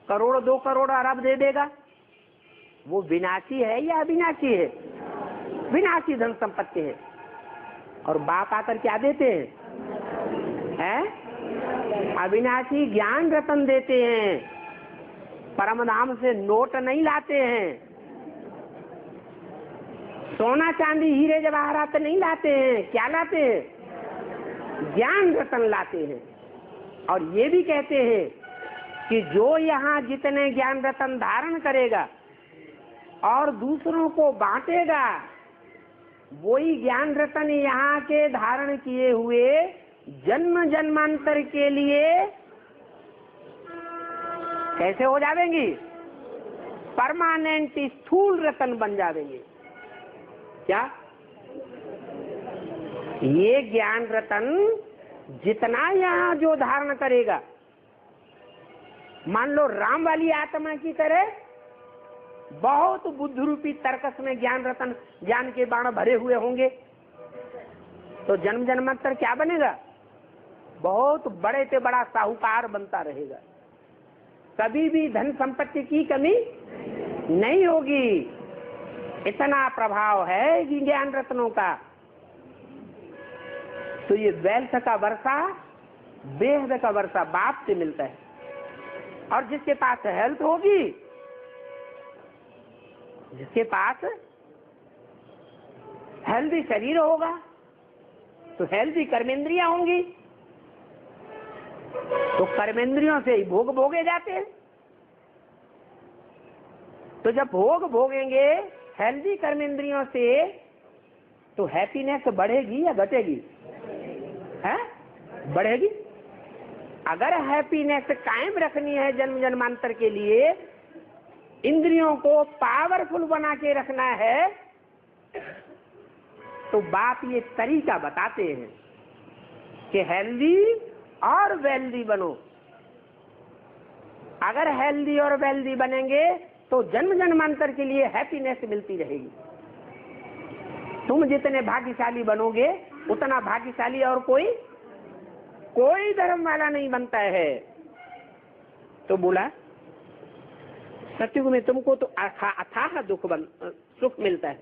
S1: करोड़, 2 करोड़, अरब दे देगा। वो विनाशी है या अविनाशी है? विनाशी धन संपत्ति है। और बाप आकर क्या देते हैं? अविनाशी ज्ञान रतन देते हैं। परम धाम से नोट नहीं लाते हैं, सोना चांदी हीरे जवाहरात नहीं लाते हैं। क्या लाते हैं? ज्ञान रतन लाते हैं। और ये भी कहते हैं कि जो यहाँ जितने ज्ञान रतन धारण करेगा और दूसरों को बांटेगा, वही ज्ञान रतन यहाँ के धारण किए हुए जन्म जन्मांतर के लिए कैसे हो जावेंगी? परमानेंट स्थूल रतन बन जावेंगे। क्या? ये ज्ञान रतन जितना यहाँ जो धारण करेगा, मान लो राम वाली आत्मा की तरह बहुत बुद्ध रूपी तर्कस में ज्ञान रतन, ज्ञान के बाण भरे हुए होंगे, तो जन्म जन्मांतर क्या बनेगा? बहुत बड़े से बड़ा साहूकार बनता रहेगा। कभी भी धन संपत्ति की कमी नहीं होगी। इतना प्रभाव है ज्ञान रत्नों का। तो ये वेल्थ का वर्षा, बेहद का वर्षा बाप से मिलता है। और जिसके पास हेल्थ होगी, जिसके पास हेल्दी शरीर होगा तो हेल्दी कर्मेंद्रियां होंगी, तो कर्मेंद्रियों से ही भोग भोगे जाते हैं। तो जब भोग भोगेंगे हेल्दी कर्मेंद्रियों से तो हैप्पीनेस बढ़ेगी या घटेगी? है? बढ़ेगी। अगर हैप्पीनेस कायम रखनी है जन्म जन्मांतर के लिए, इंद्रियों को पावरफुल बना के रखना है, तो बाप ये तरीका बताते हैं कि हेल्दी और वेल्दी बनो। अगर हेल्दी और वेल्दी बनेंगे तो जन्म जन्मांतर के लिए हैप्पीनेस मिलती रहेगी। तुम जितने भाग्यशाली बनोगे उतना भाग्यशाली और कोई धर्म वाला नहीं बनता है। तो बोला सत्युग में तुमको तो अथाह सुख मिलता है,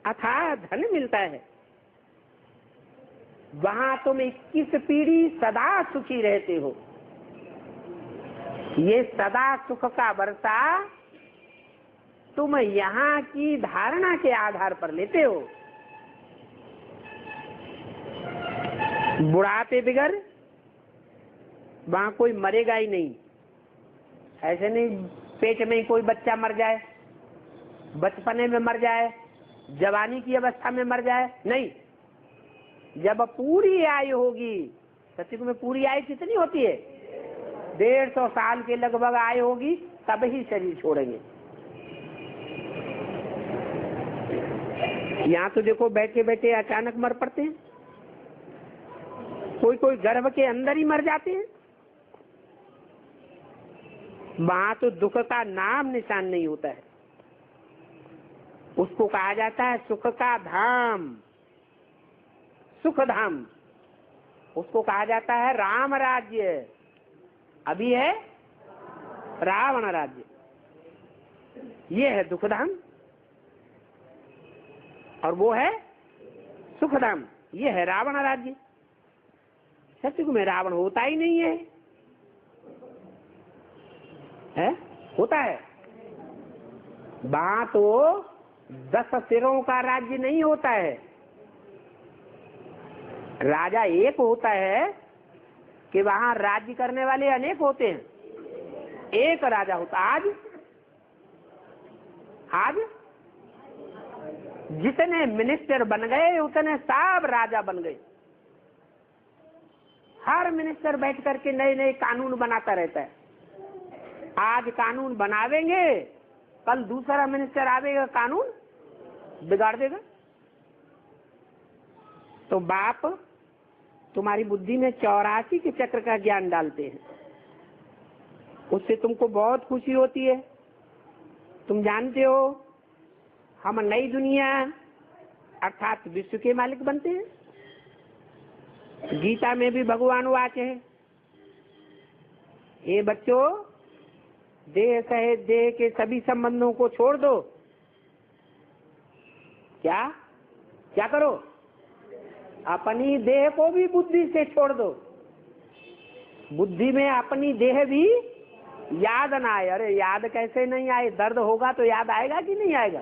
S1: अथाह धन मिलता है। वहां तुम 21 पीढ़ी सदा सुखी रहते हो। ये सदा सुख का वर्षा तुम यहाँ की धारणा के आधार पर लेते हो। बुढ़ापे बिगड़ वहां कोई मरेगा ही नहीं। ऐसे नहीं पेट में कोई बच्चा मर जाए, बचपने में मर जाए, जवानी की अवस्था में मर जाए, नहीं। जब पूरी आयु होगी, सत्युग में पूरी आयु कितनी होती है? 150 साल के लगभग आयु होगी, तब ही शरीर छोड़ेंगे। यहाँ तो देखो बैठे बैठे अचानक मर पड़ते हैं, कोई गर्भ के अंदर ही मर जाते हैं। वहां तो दुख का नाम निशान नहीं होता है। उसको कहा जाता है सुख का धाम, सुख धाम। उसको कहा जाता है राम राज्य। अभी है रावण राज्य, ये है दुख धाम, और वो है सुख धाम, ये है रावण राज्य। सत्युग में रावण होता ही नहीं है, होता है? वहां तो 10 सिरों का राज्य नहीं होता है। राजा एक होता है कि वहां राज्य करने वाले अनेक होते हैं। एक राजा होता। आज जितने मिनिस्टर बन गए उतने सब राजा बन गए। हर मिनिस्टर बैठ करके नए नए कानून बनाता रहता है। आज कानून बनावेंगे, कल दूसरा मिनिस्टर आवेगा, कानून बिगाड़ देगा। तो बाप तुम्हारी बुद्धि में 84 के चक्र का ज्ञान डालते हैं, उससे तुमको बहुत खुशी होती है। तुम जानते हो हम नई दुनिया अर्थात विश्व के मालिक बनते हैं। गीता में भी भगवान वाच है, हे बच्चों देह सहित देह के सभी संबंधों को छोड़ दो। क्या क्या करो? अपनी देह को भी बुद्धि से छोड़ दो। बुद्धि में अपनी देह भी याद ना आए। अरे याद कैसे नहीं आए? दर्द होगा तो याद आएगा कि नहीं आएगा?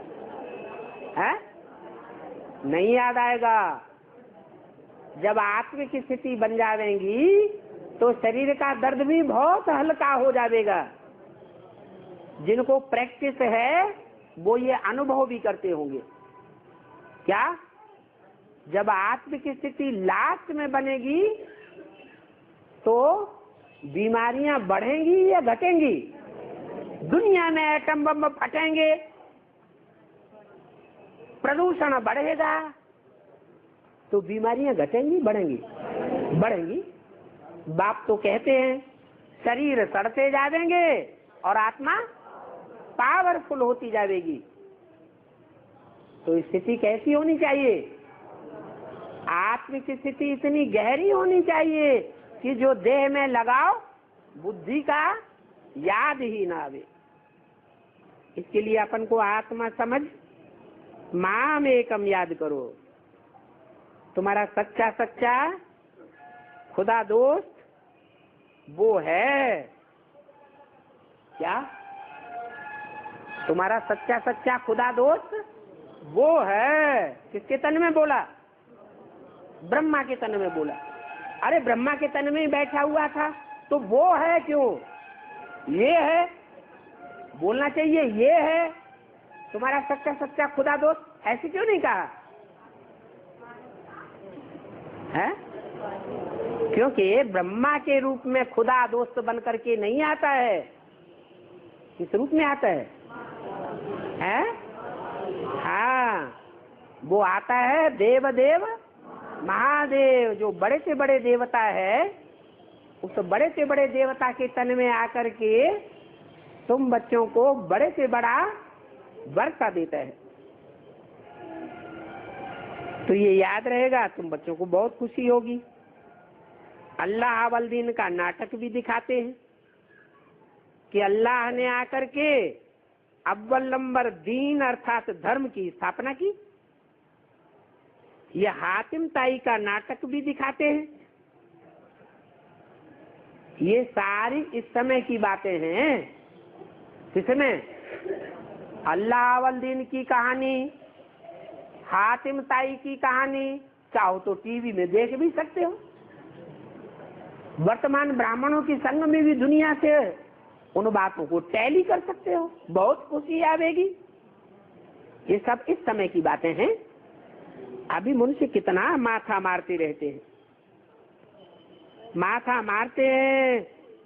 S1: है? नहीं याद आएगा। जब आत्मिक स्थिति बन जाएगी तो शरीर का दर्द भी बहुत हल्का हो जाएगा। जिनको प्रैक्टिस है वो ये अनुभव भी करते होंगे। क्या? जब आत्मिक स्थिति लास्ट में बनेगी तो बीमारियां बढ़ेंगी या घटेंगी? दुनिया में एटम बम फटेंगे, प्रदूषण बढ़ेगा, तो बीमारियां घटेंगी बढ़ेंगी? बढ़ेंगी। बाप तो कहते हैं शरीर सड़ते जाएंगे और आत्मा पावरफुल होती जाएगी। तो स्थिति कैसी होनी चाहिए? आत्मिक स्थिति इतनी गहरी होनी चाहिए कि जो देह में लगाओ बुद्धि का याद ही ना आवे। इसके लिए अपन को आत्मा समझ माम एकम याद करो। तुम्हारा सच्चा सच्चा खुदा दोस्त वो है। क्या? तुम्हारा सच्चा सच्चा खुदा दोस्त वो है। किसके तन में बोला? ब्रह्मा के तन में बोला। अरे ब्रह्मा के तन में बैठा हुआ था तो वो है क्यों? ये है बोलना चाहिए। ये है तुम्हारा सच्चा सच्चा खुदा दोस्त। ऐसे क्यों नहीं कहा है? क्योंकि ब्रह्मा के रूप में खुदा दोस्त बन करके नहीं आता है। किस रूप में आता है? हाँ, वो आता है देव देव महादेव। जो बड़े से बड़े देवता है उस बड़े से बड़े देवता के तन में आकर के तुम बच्चों को बड़े से बड़ा वर्षा देता है। तो ये याद रहेगा, तुम बच्चों को बहुत खुशी होगी। अल्लाह अव्वल दिन का नाटक भी दिखाते हैं कि अल्लाह ने आकर के अव्वल नंबर दीन अर्थात धर्म की स्थापना की। यह हातिम ताई का नाटक भी दिखाते हैं। ये सारी इस समय की बातें हैं। किसमें? अल्लाह अव्वल दिन की कहानी, हातिम ताई की कहानी। चाहो तो टीवी में देख भी सकते हो। वर्तमान ब्राह्मणों की संग में भी दुनिया से उन बातों को टैली कर सकते हो। बहुत खुशी आवेगी। ये सब इस समय की बातें हैं। अभी मनुष्य कितना माथा मारते रहते हैं। माथा मारते हैं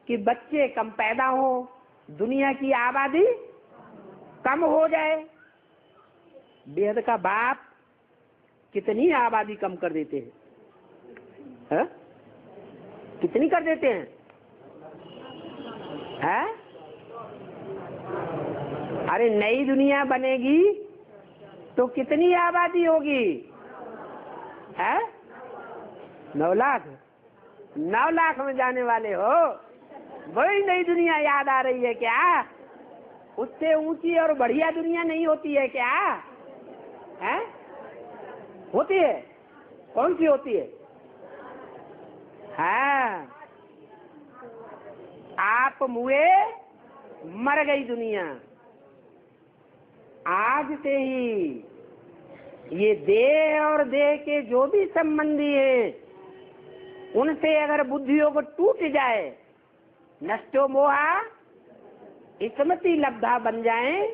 S1: कि बच्चे कम पैदा हो, दुनिया की आबादी कम हो जाए। बेहद का बाप कितनी आबादी कम कर देते हैं, है? कितनी कर देते हैं? है? अरे नई दुनिया बनेगी तो कितनी आबादी होगी? है? 9 लाख। 9 लाख में जाने वाले हो। वही नई दुनिया याद आ रही है क्या? उससे ऊंची और बढ़िया दुनिया नहीं होती है क्या? है? होती है। कौन सी होती है? हाँ, आप मुए मर गई दुनिया। आज से ही ये देह और देह के जो भी संबंधी हैं उनसे अगर बुद्धियों को टूट जाए, नष्टो मोहा स्मृति लब्धा बन जाएं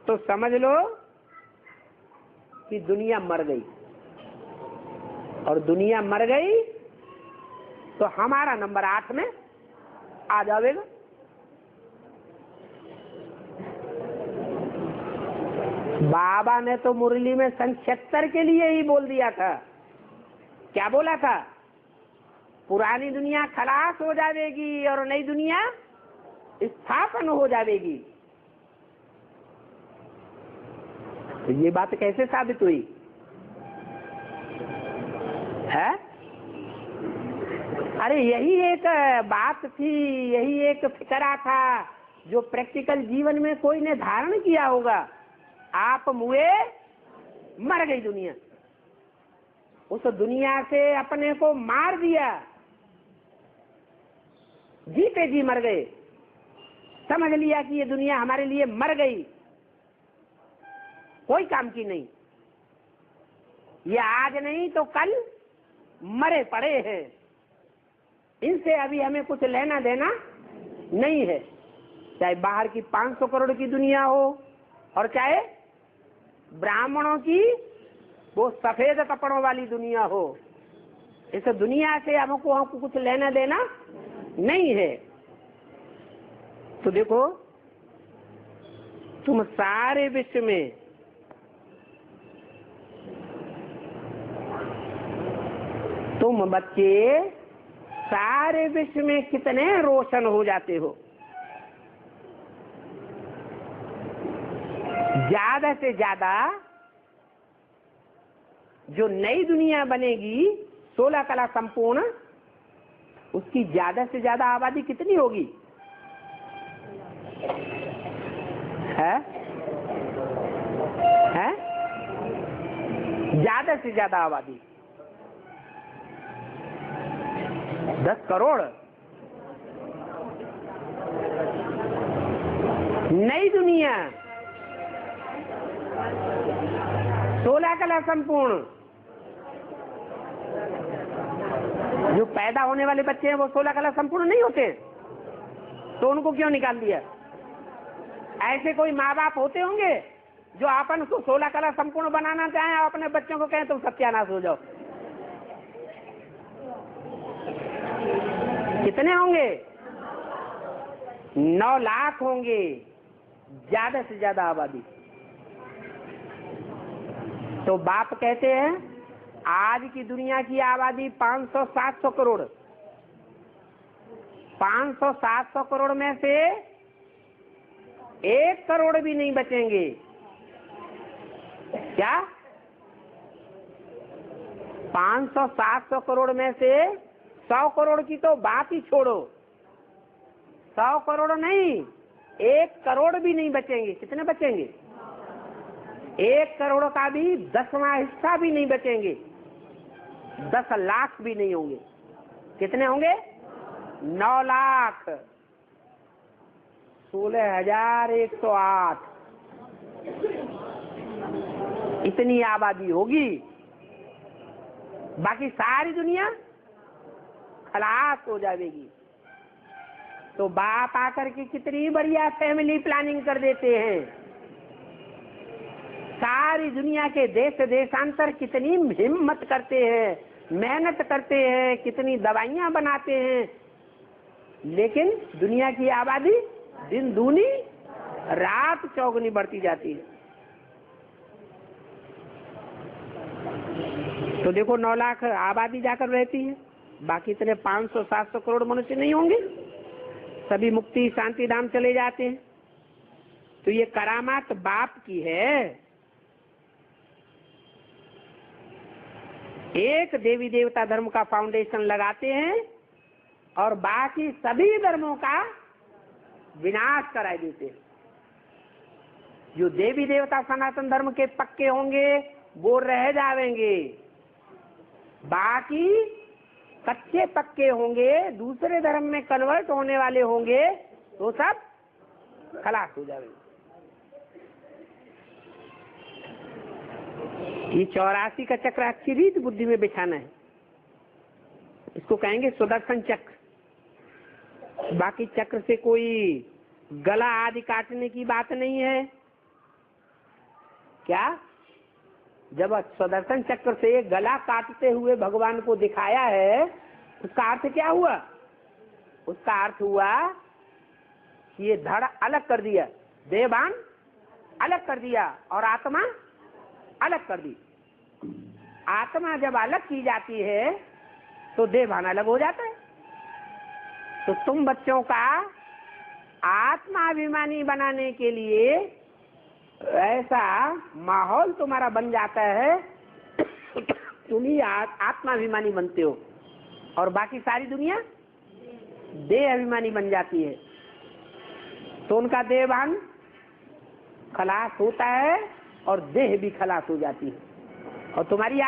S1: तो समझ लो कि दुनिया मर गई, और दुनिया मर गई तो हमारा नंबर 8 में आ जाएगा। बाबा ने तो मुरली में सन 76 के लिए ही बोल दिया था। क्या बोला था? पुरानी दुनिया खलास हो जाएगी और नई दुनिया स्थापन हो जाएगी। तो ये बात कैसे साबित हुई है? अरे यही एक बात थी, यही एक फिक्रा था जो प्रैक्टिकल जीवन में कोई ने धारण किया होगा। आप मुए, मर गई दुनिया। उस दुनिया से अपने को मार दिया, जीते जी मर गए। समझ लिया कि ये दुनिया हमारे लिए मर गई, कोई काम की नहीं। ये आज नहीं तो कल मरे पड़े हैं, इनसे अभी हमें कुछ लेना देना नहीं है। चाहे बाहर की 500 करोड़ की दुनिया हो और चाहे ब्राह्मणों की वो सफेद कपड़ों वाली दुनिया हो, इस दुनिया से हमको कुछ लेना देना नहीं है। तो देखो, तुम सारे विश्व में तुम बच्चे सारे विश्व में कितने रोशन हो जाते हो। ज्यादा से ज्यादा जो नई दुनिया बनेगी 16 कला संपूर्ण, उसकी ज्यादा से ज्यादा आबादी कितनी होगी? है? ज्यादा से ज्यादा आबादी 10 करोड़। नई दुनिया 16 कला संपूर्ण। जो पैदा होने वाले बच्चे हैं वो 16 कला संपूर्ण नहीं होते, तो उनको क्यों निकाल दिया? ऐसे कोई माँ बाप होते होंगे जो अपन को 16 कला संपूर्ण बनाना चाहें और अपने बच्चों को कहें तुम सत्यानाश हो जाओ। कितने होंगे? 9 लाख होंगे, ज्यादा से ज्यादा आबादी। तो बाप कहते हैं आज की दुनिया की आबादी 500-700 करोड़। 500-700 करोड़ में से 1 करोड़ भी नहीं बचेंगे। क्या? 500-700 करोड़ में से 100 करोड़ की तो बात ही छोड़ो, 100 करोड़ नहीं, 1 करोड़ भी नहीं बचेंगे। कितने बचेंगे? 1 करोड़ का भी 10वां हिस्सा भी नहीं बचेंगे। 10 लाख भी नहीं होंगे। कितने होंगे? 9 लाख 16,108। इतनी आबादी होगी। बाकी सारी दुनिया खलास हो जाएगी। तो बाप आकर के कितनी बढ़िया फैमिली प्लानिंग कर देते हैं। सारी दुनिया के देश देशांतर कितनी हिम्मत करते हैं, मेहनत करते हैं, कितनी दवाइयां बनाते हैं, लेकिन दुनिया की आबादी दिन दूनी रात चौगुनी बढ़ती जाती है। तो देखो 9 लाख आबादी जाकर रहती है, बाकी इतने 500-700 करोड़ मनुष्य नहीं होंगे, सभी मुक्ति शांति धाम चले जाते हैं। तो ये करामात बाप की है। एक देवी देवता धर्म का फाउंडेशन लगाते हैं और बाकी सभी धर्मों का विनाश करा देते हैं। जो देवी देवता सनातन धर्म के पक्के होंगे वो रह जाएंगे, बाकी कच्चे पक्के होंगे, दूसरे धर्म में कन्वर्ट होने वाले होंगे, तो सब खलास हो जाएंगे। ये 84 का चक्र अच्छी रीत बुद्धि में बिछाना है। इसको कहेंगे सुदर्शन चक्र। बाकी चक्र से कोई गला आदि काटने की बात नहीं है। क्या? जब सुदर्शन चक्र से गला काटते हुए भगवान को दिखाया है, उसका अर्थ क्या हुआ? उसका अर्थ हुआ कि ये धड़ अलग कर दिया, देहभान अलग कर दिया और आत्मा अलग कर दी। आत्मा जब अलग की जाती है तो देहभान अलग हो जाता है। तो तुम बच्चों का आत्माभिमानी बनाने के लिए ऐसा माहौल तुम्हारा बन जाता है, तुम ही आत्माभिमानी बनते हो और बाकी सारी दुनिया देह अभिमानी बन जाती है। तो उनका देहभान खलास होता है और देह भी खलास हो जाती है। और तुम्हारी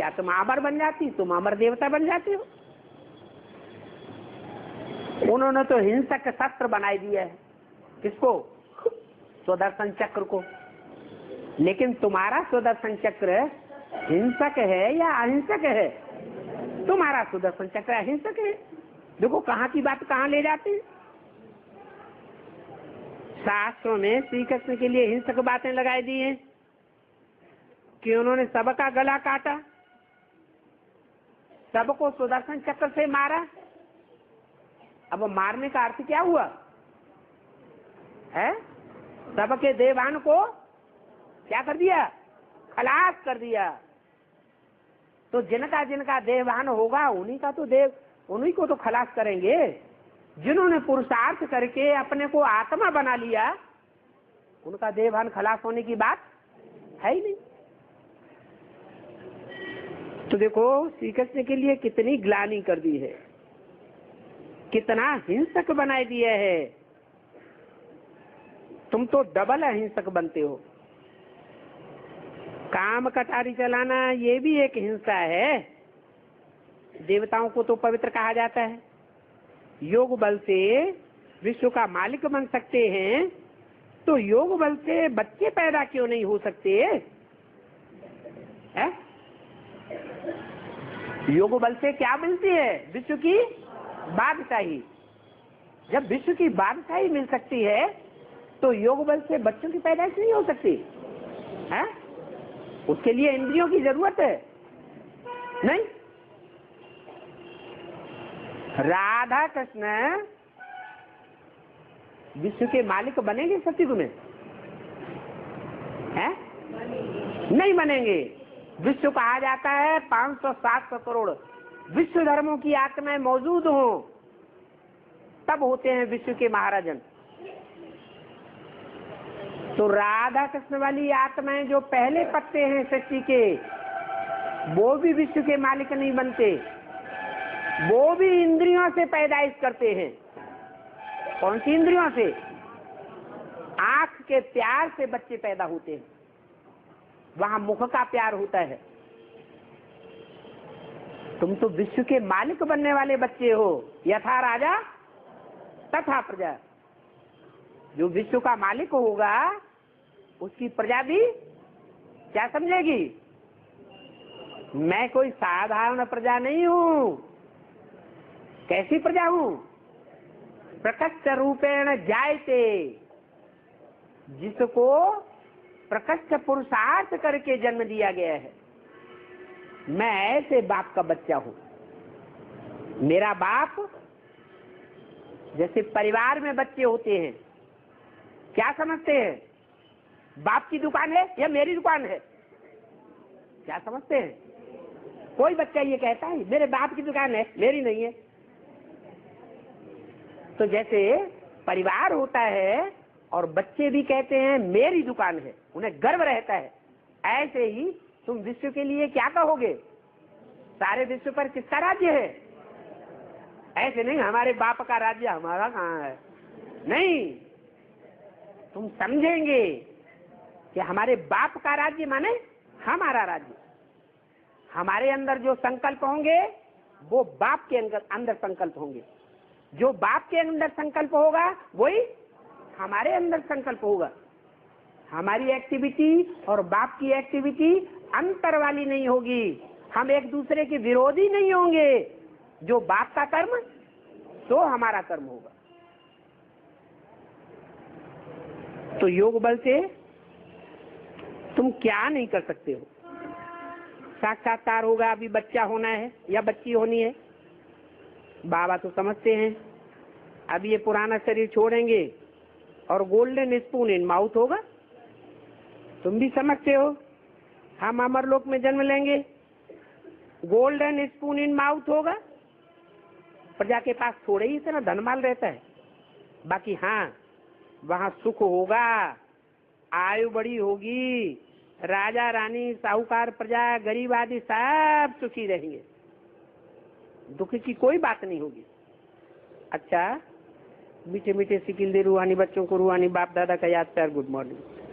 S1: आत्मा अमर बन जाती, तुम अमर देवता बन जाते हो। उन्होंने तो हिंसक शस्त्र बनाई दिया है। किसको? सुदर्शन चक्र को। लेकिन तुम्हारा सुदर्शन चक्र हिंसक है या अहिंसक है? तुम्हारा सुदर्शन चक्र अहिंसक है। देखो कहाँ की बात कहाँ ले जाते हैं। शास्त्रों में श्री कृष्ण के लिए हिंसक बातें लगाई दी हैं कि उन्होंने सबका गला काटा, सबको सुदर्शन चक्र से मारा। अब मारने का अर्थ क्या हुआ है? सबके देहभान को क्या कर दिया? खलास कर दिया। तो जिनका देहभान होगा उन्हीं को तो खलास करेंगे। जिन्होंने पुरुषार्थ करके अपने को आत्मा बना लिया, उनका देहभान खलास होने की बात है ही नहीं। तो देखो श्री कृष्ण के लिए कितनी ग्लानि कर दी है, कितना हिंसक बना दिया है। तुम तो डबल अहिंसक बनते हो। काम कटारी चलाना ये भी एक हिंसा है। देवताओं को तो पवित्र कहा जाता है। योग बल से विश्व का मालिक बन सकते हैं, तो योग बल से बच्चे पैदा क्यों नहीं हो सकते है? योग बल से क्या मिलती है? विश्व की बादशाही। जब विश्व की बादशाही मिल सकती है तो योग बल से बच्चों की पैदाइश नहीं हो सकती है? उसके लिए इंद्रियों की जरूरत है नहीं? राधा कृष्ण विश्व के मालिक बनेंगे सतयुग में? है? नहीं बनेंगे। विश्व कहा जाता है 500-700 करोड़ विश्व धर्मों की आत्माएं मौजूद हों तब होते हैं विश्व के महाराजन। तो राधा कृष्ण वाली आत्माएं जो पहले पत्ते हैं सृष्टि के, वो भी विश्व के मालिक नहीं बनते। वो भी इंद्रियों से पैदाइश करते हैं। कौन सी इंद्रियों से? आंख के प्यार से बच्चे पैदा होते हैं। वहां मुख का प्यार होता है। तुम तो विश्व के मालिक बनने वाले बच्चे हो। यथा राजा तथा प्रजा। जो विश्व का मालिक होगा उसकी प्रजा भी क्या समझेगी? मैं कोई साधारण प्रजा नहीं हूं। कैसी प्रजा हूं? प्रकट रूपेण जायते, जिसको प्रकट पुरुषार्थ करके जन्म दिया गया है। मैं ऐसे बाप का बच्चा हूं। मेरा बाप, जैसे परिवार में बच्चे होते हैं, क्या समझते हैं? बाप की दुकान है या मेरी दुकान है? क्या समझते हैं? कोई बच्चा ये कहता है मेरे बाप की दुकान है, मेरी नहीं है। तो जैसे परिवार होता है और बच्चे भी कहते हैं मेरी दुकान है, उन्हें गर्व रहता है, ऐसे ही तुम विश्व के लिए क्या कहोगे? सारे विश्व पर किसका राज्य है? ऐसे नहीं हमारे बाप का राज्य हमारा कहाँ है। नहीं, तुम समझेंगे कि हमारे बाप का राज्य माने हमारा राज्य। हमारे अंदर जो संकल्प होंगे वो बाप के अंदर संकल्प होंगे। जो बाप के अंदर संकल्प होगा वही हमारे अंदर संकल्प होगा। हमारी एक्टिविटी और बाप की एक्टिविटी अंतर वाली नहीं होगी। हम एक दूसरे के विरोधी नहीं होंगे। जो बाप का कर्म तो हमारा कर्म होगा। तो योग बल से तुम क्या नहीं कर सकते हो। साक्षात्कार होगा, अभी बच्चा होना है या बच्ची होनी है, बाबा तो समझते हैं। अब ये पुराना शरीर छोड़ेंगे और गोल्डन स्पून इन माउथ होगा, तुम भी समझते हो। हम अमरलोक में जन्म लेंगे, गोल्डन स्पून इन माउथ होगा, प्रजा के पास थोड़े ही इतना धनमाल रहता है, बाकी हाँ वहां सुख होगा, आयु बड़ी होगी, राजा रानी साहूकार प्रजा गरीब आदि सब सुखी रहेंगे, दुख की कोई बात नहीं होगी। अच्छा, मीठे मीठे सिकिल दे रूहानी बच्चों को रूहानी बाप दादा का याद प्यार गुड मॉर्निंग।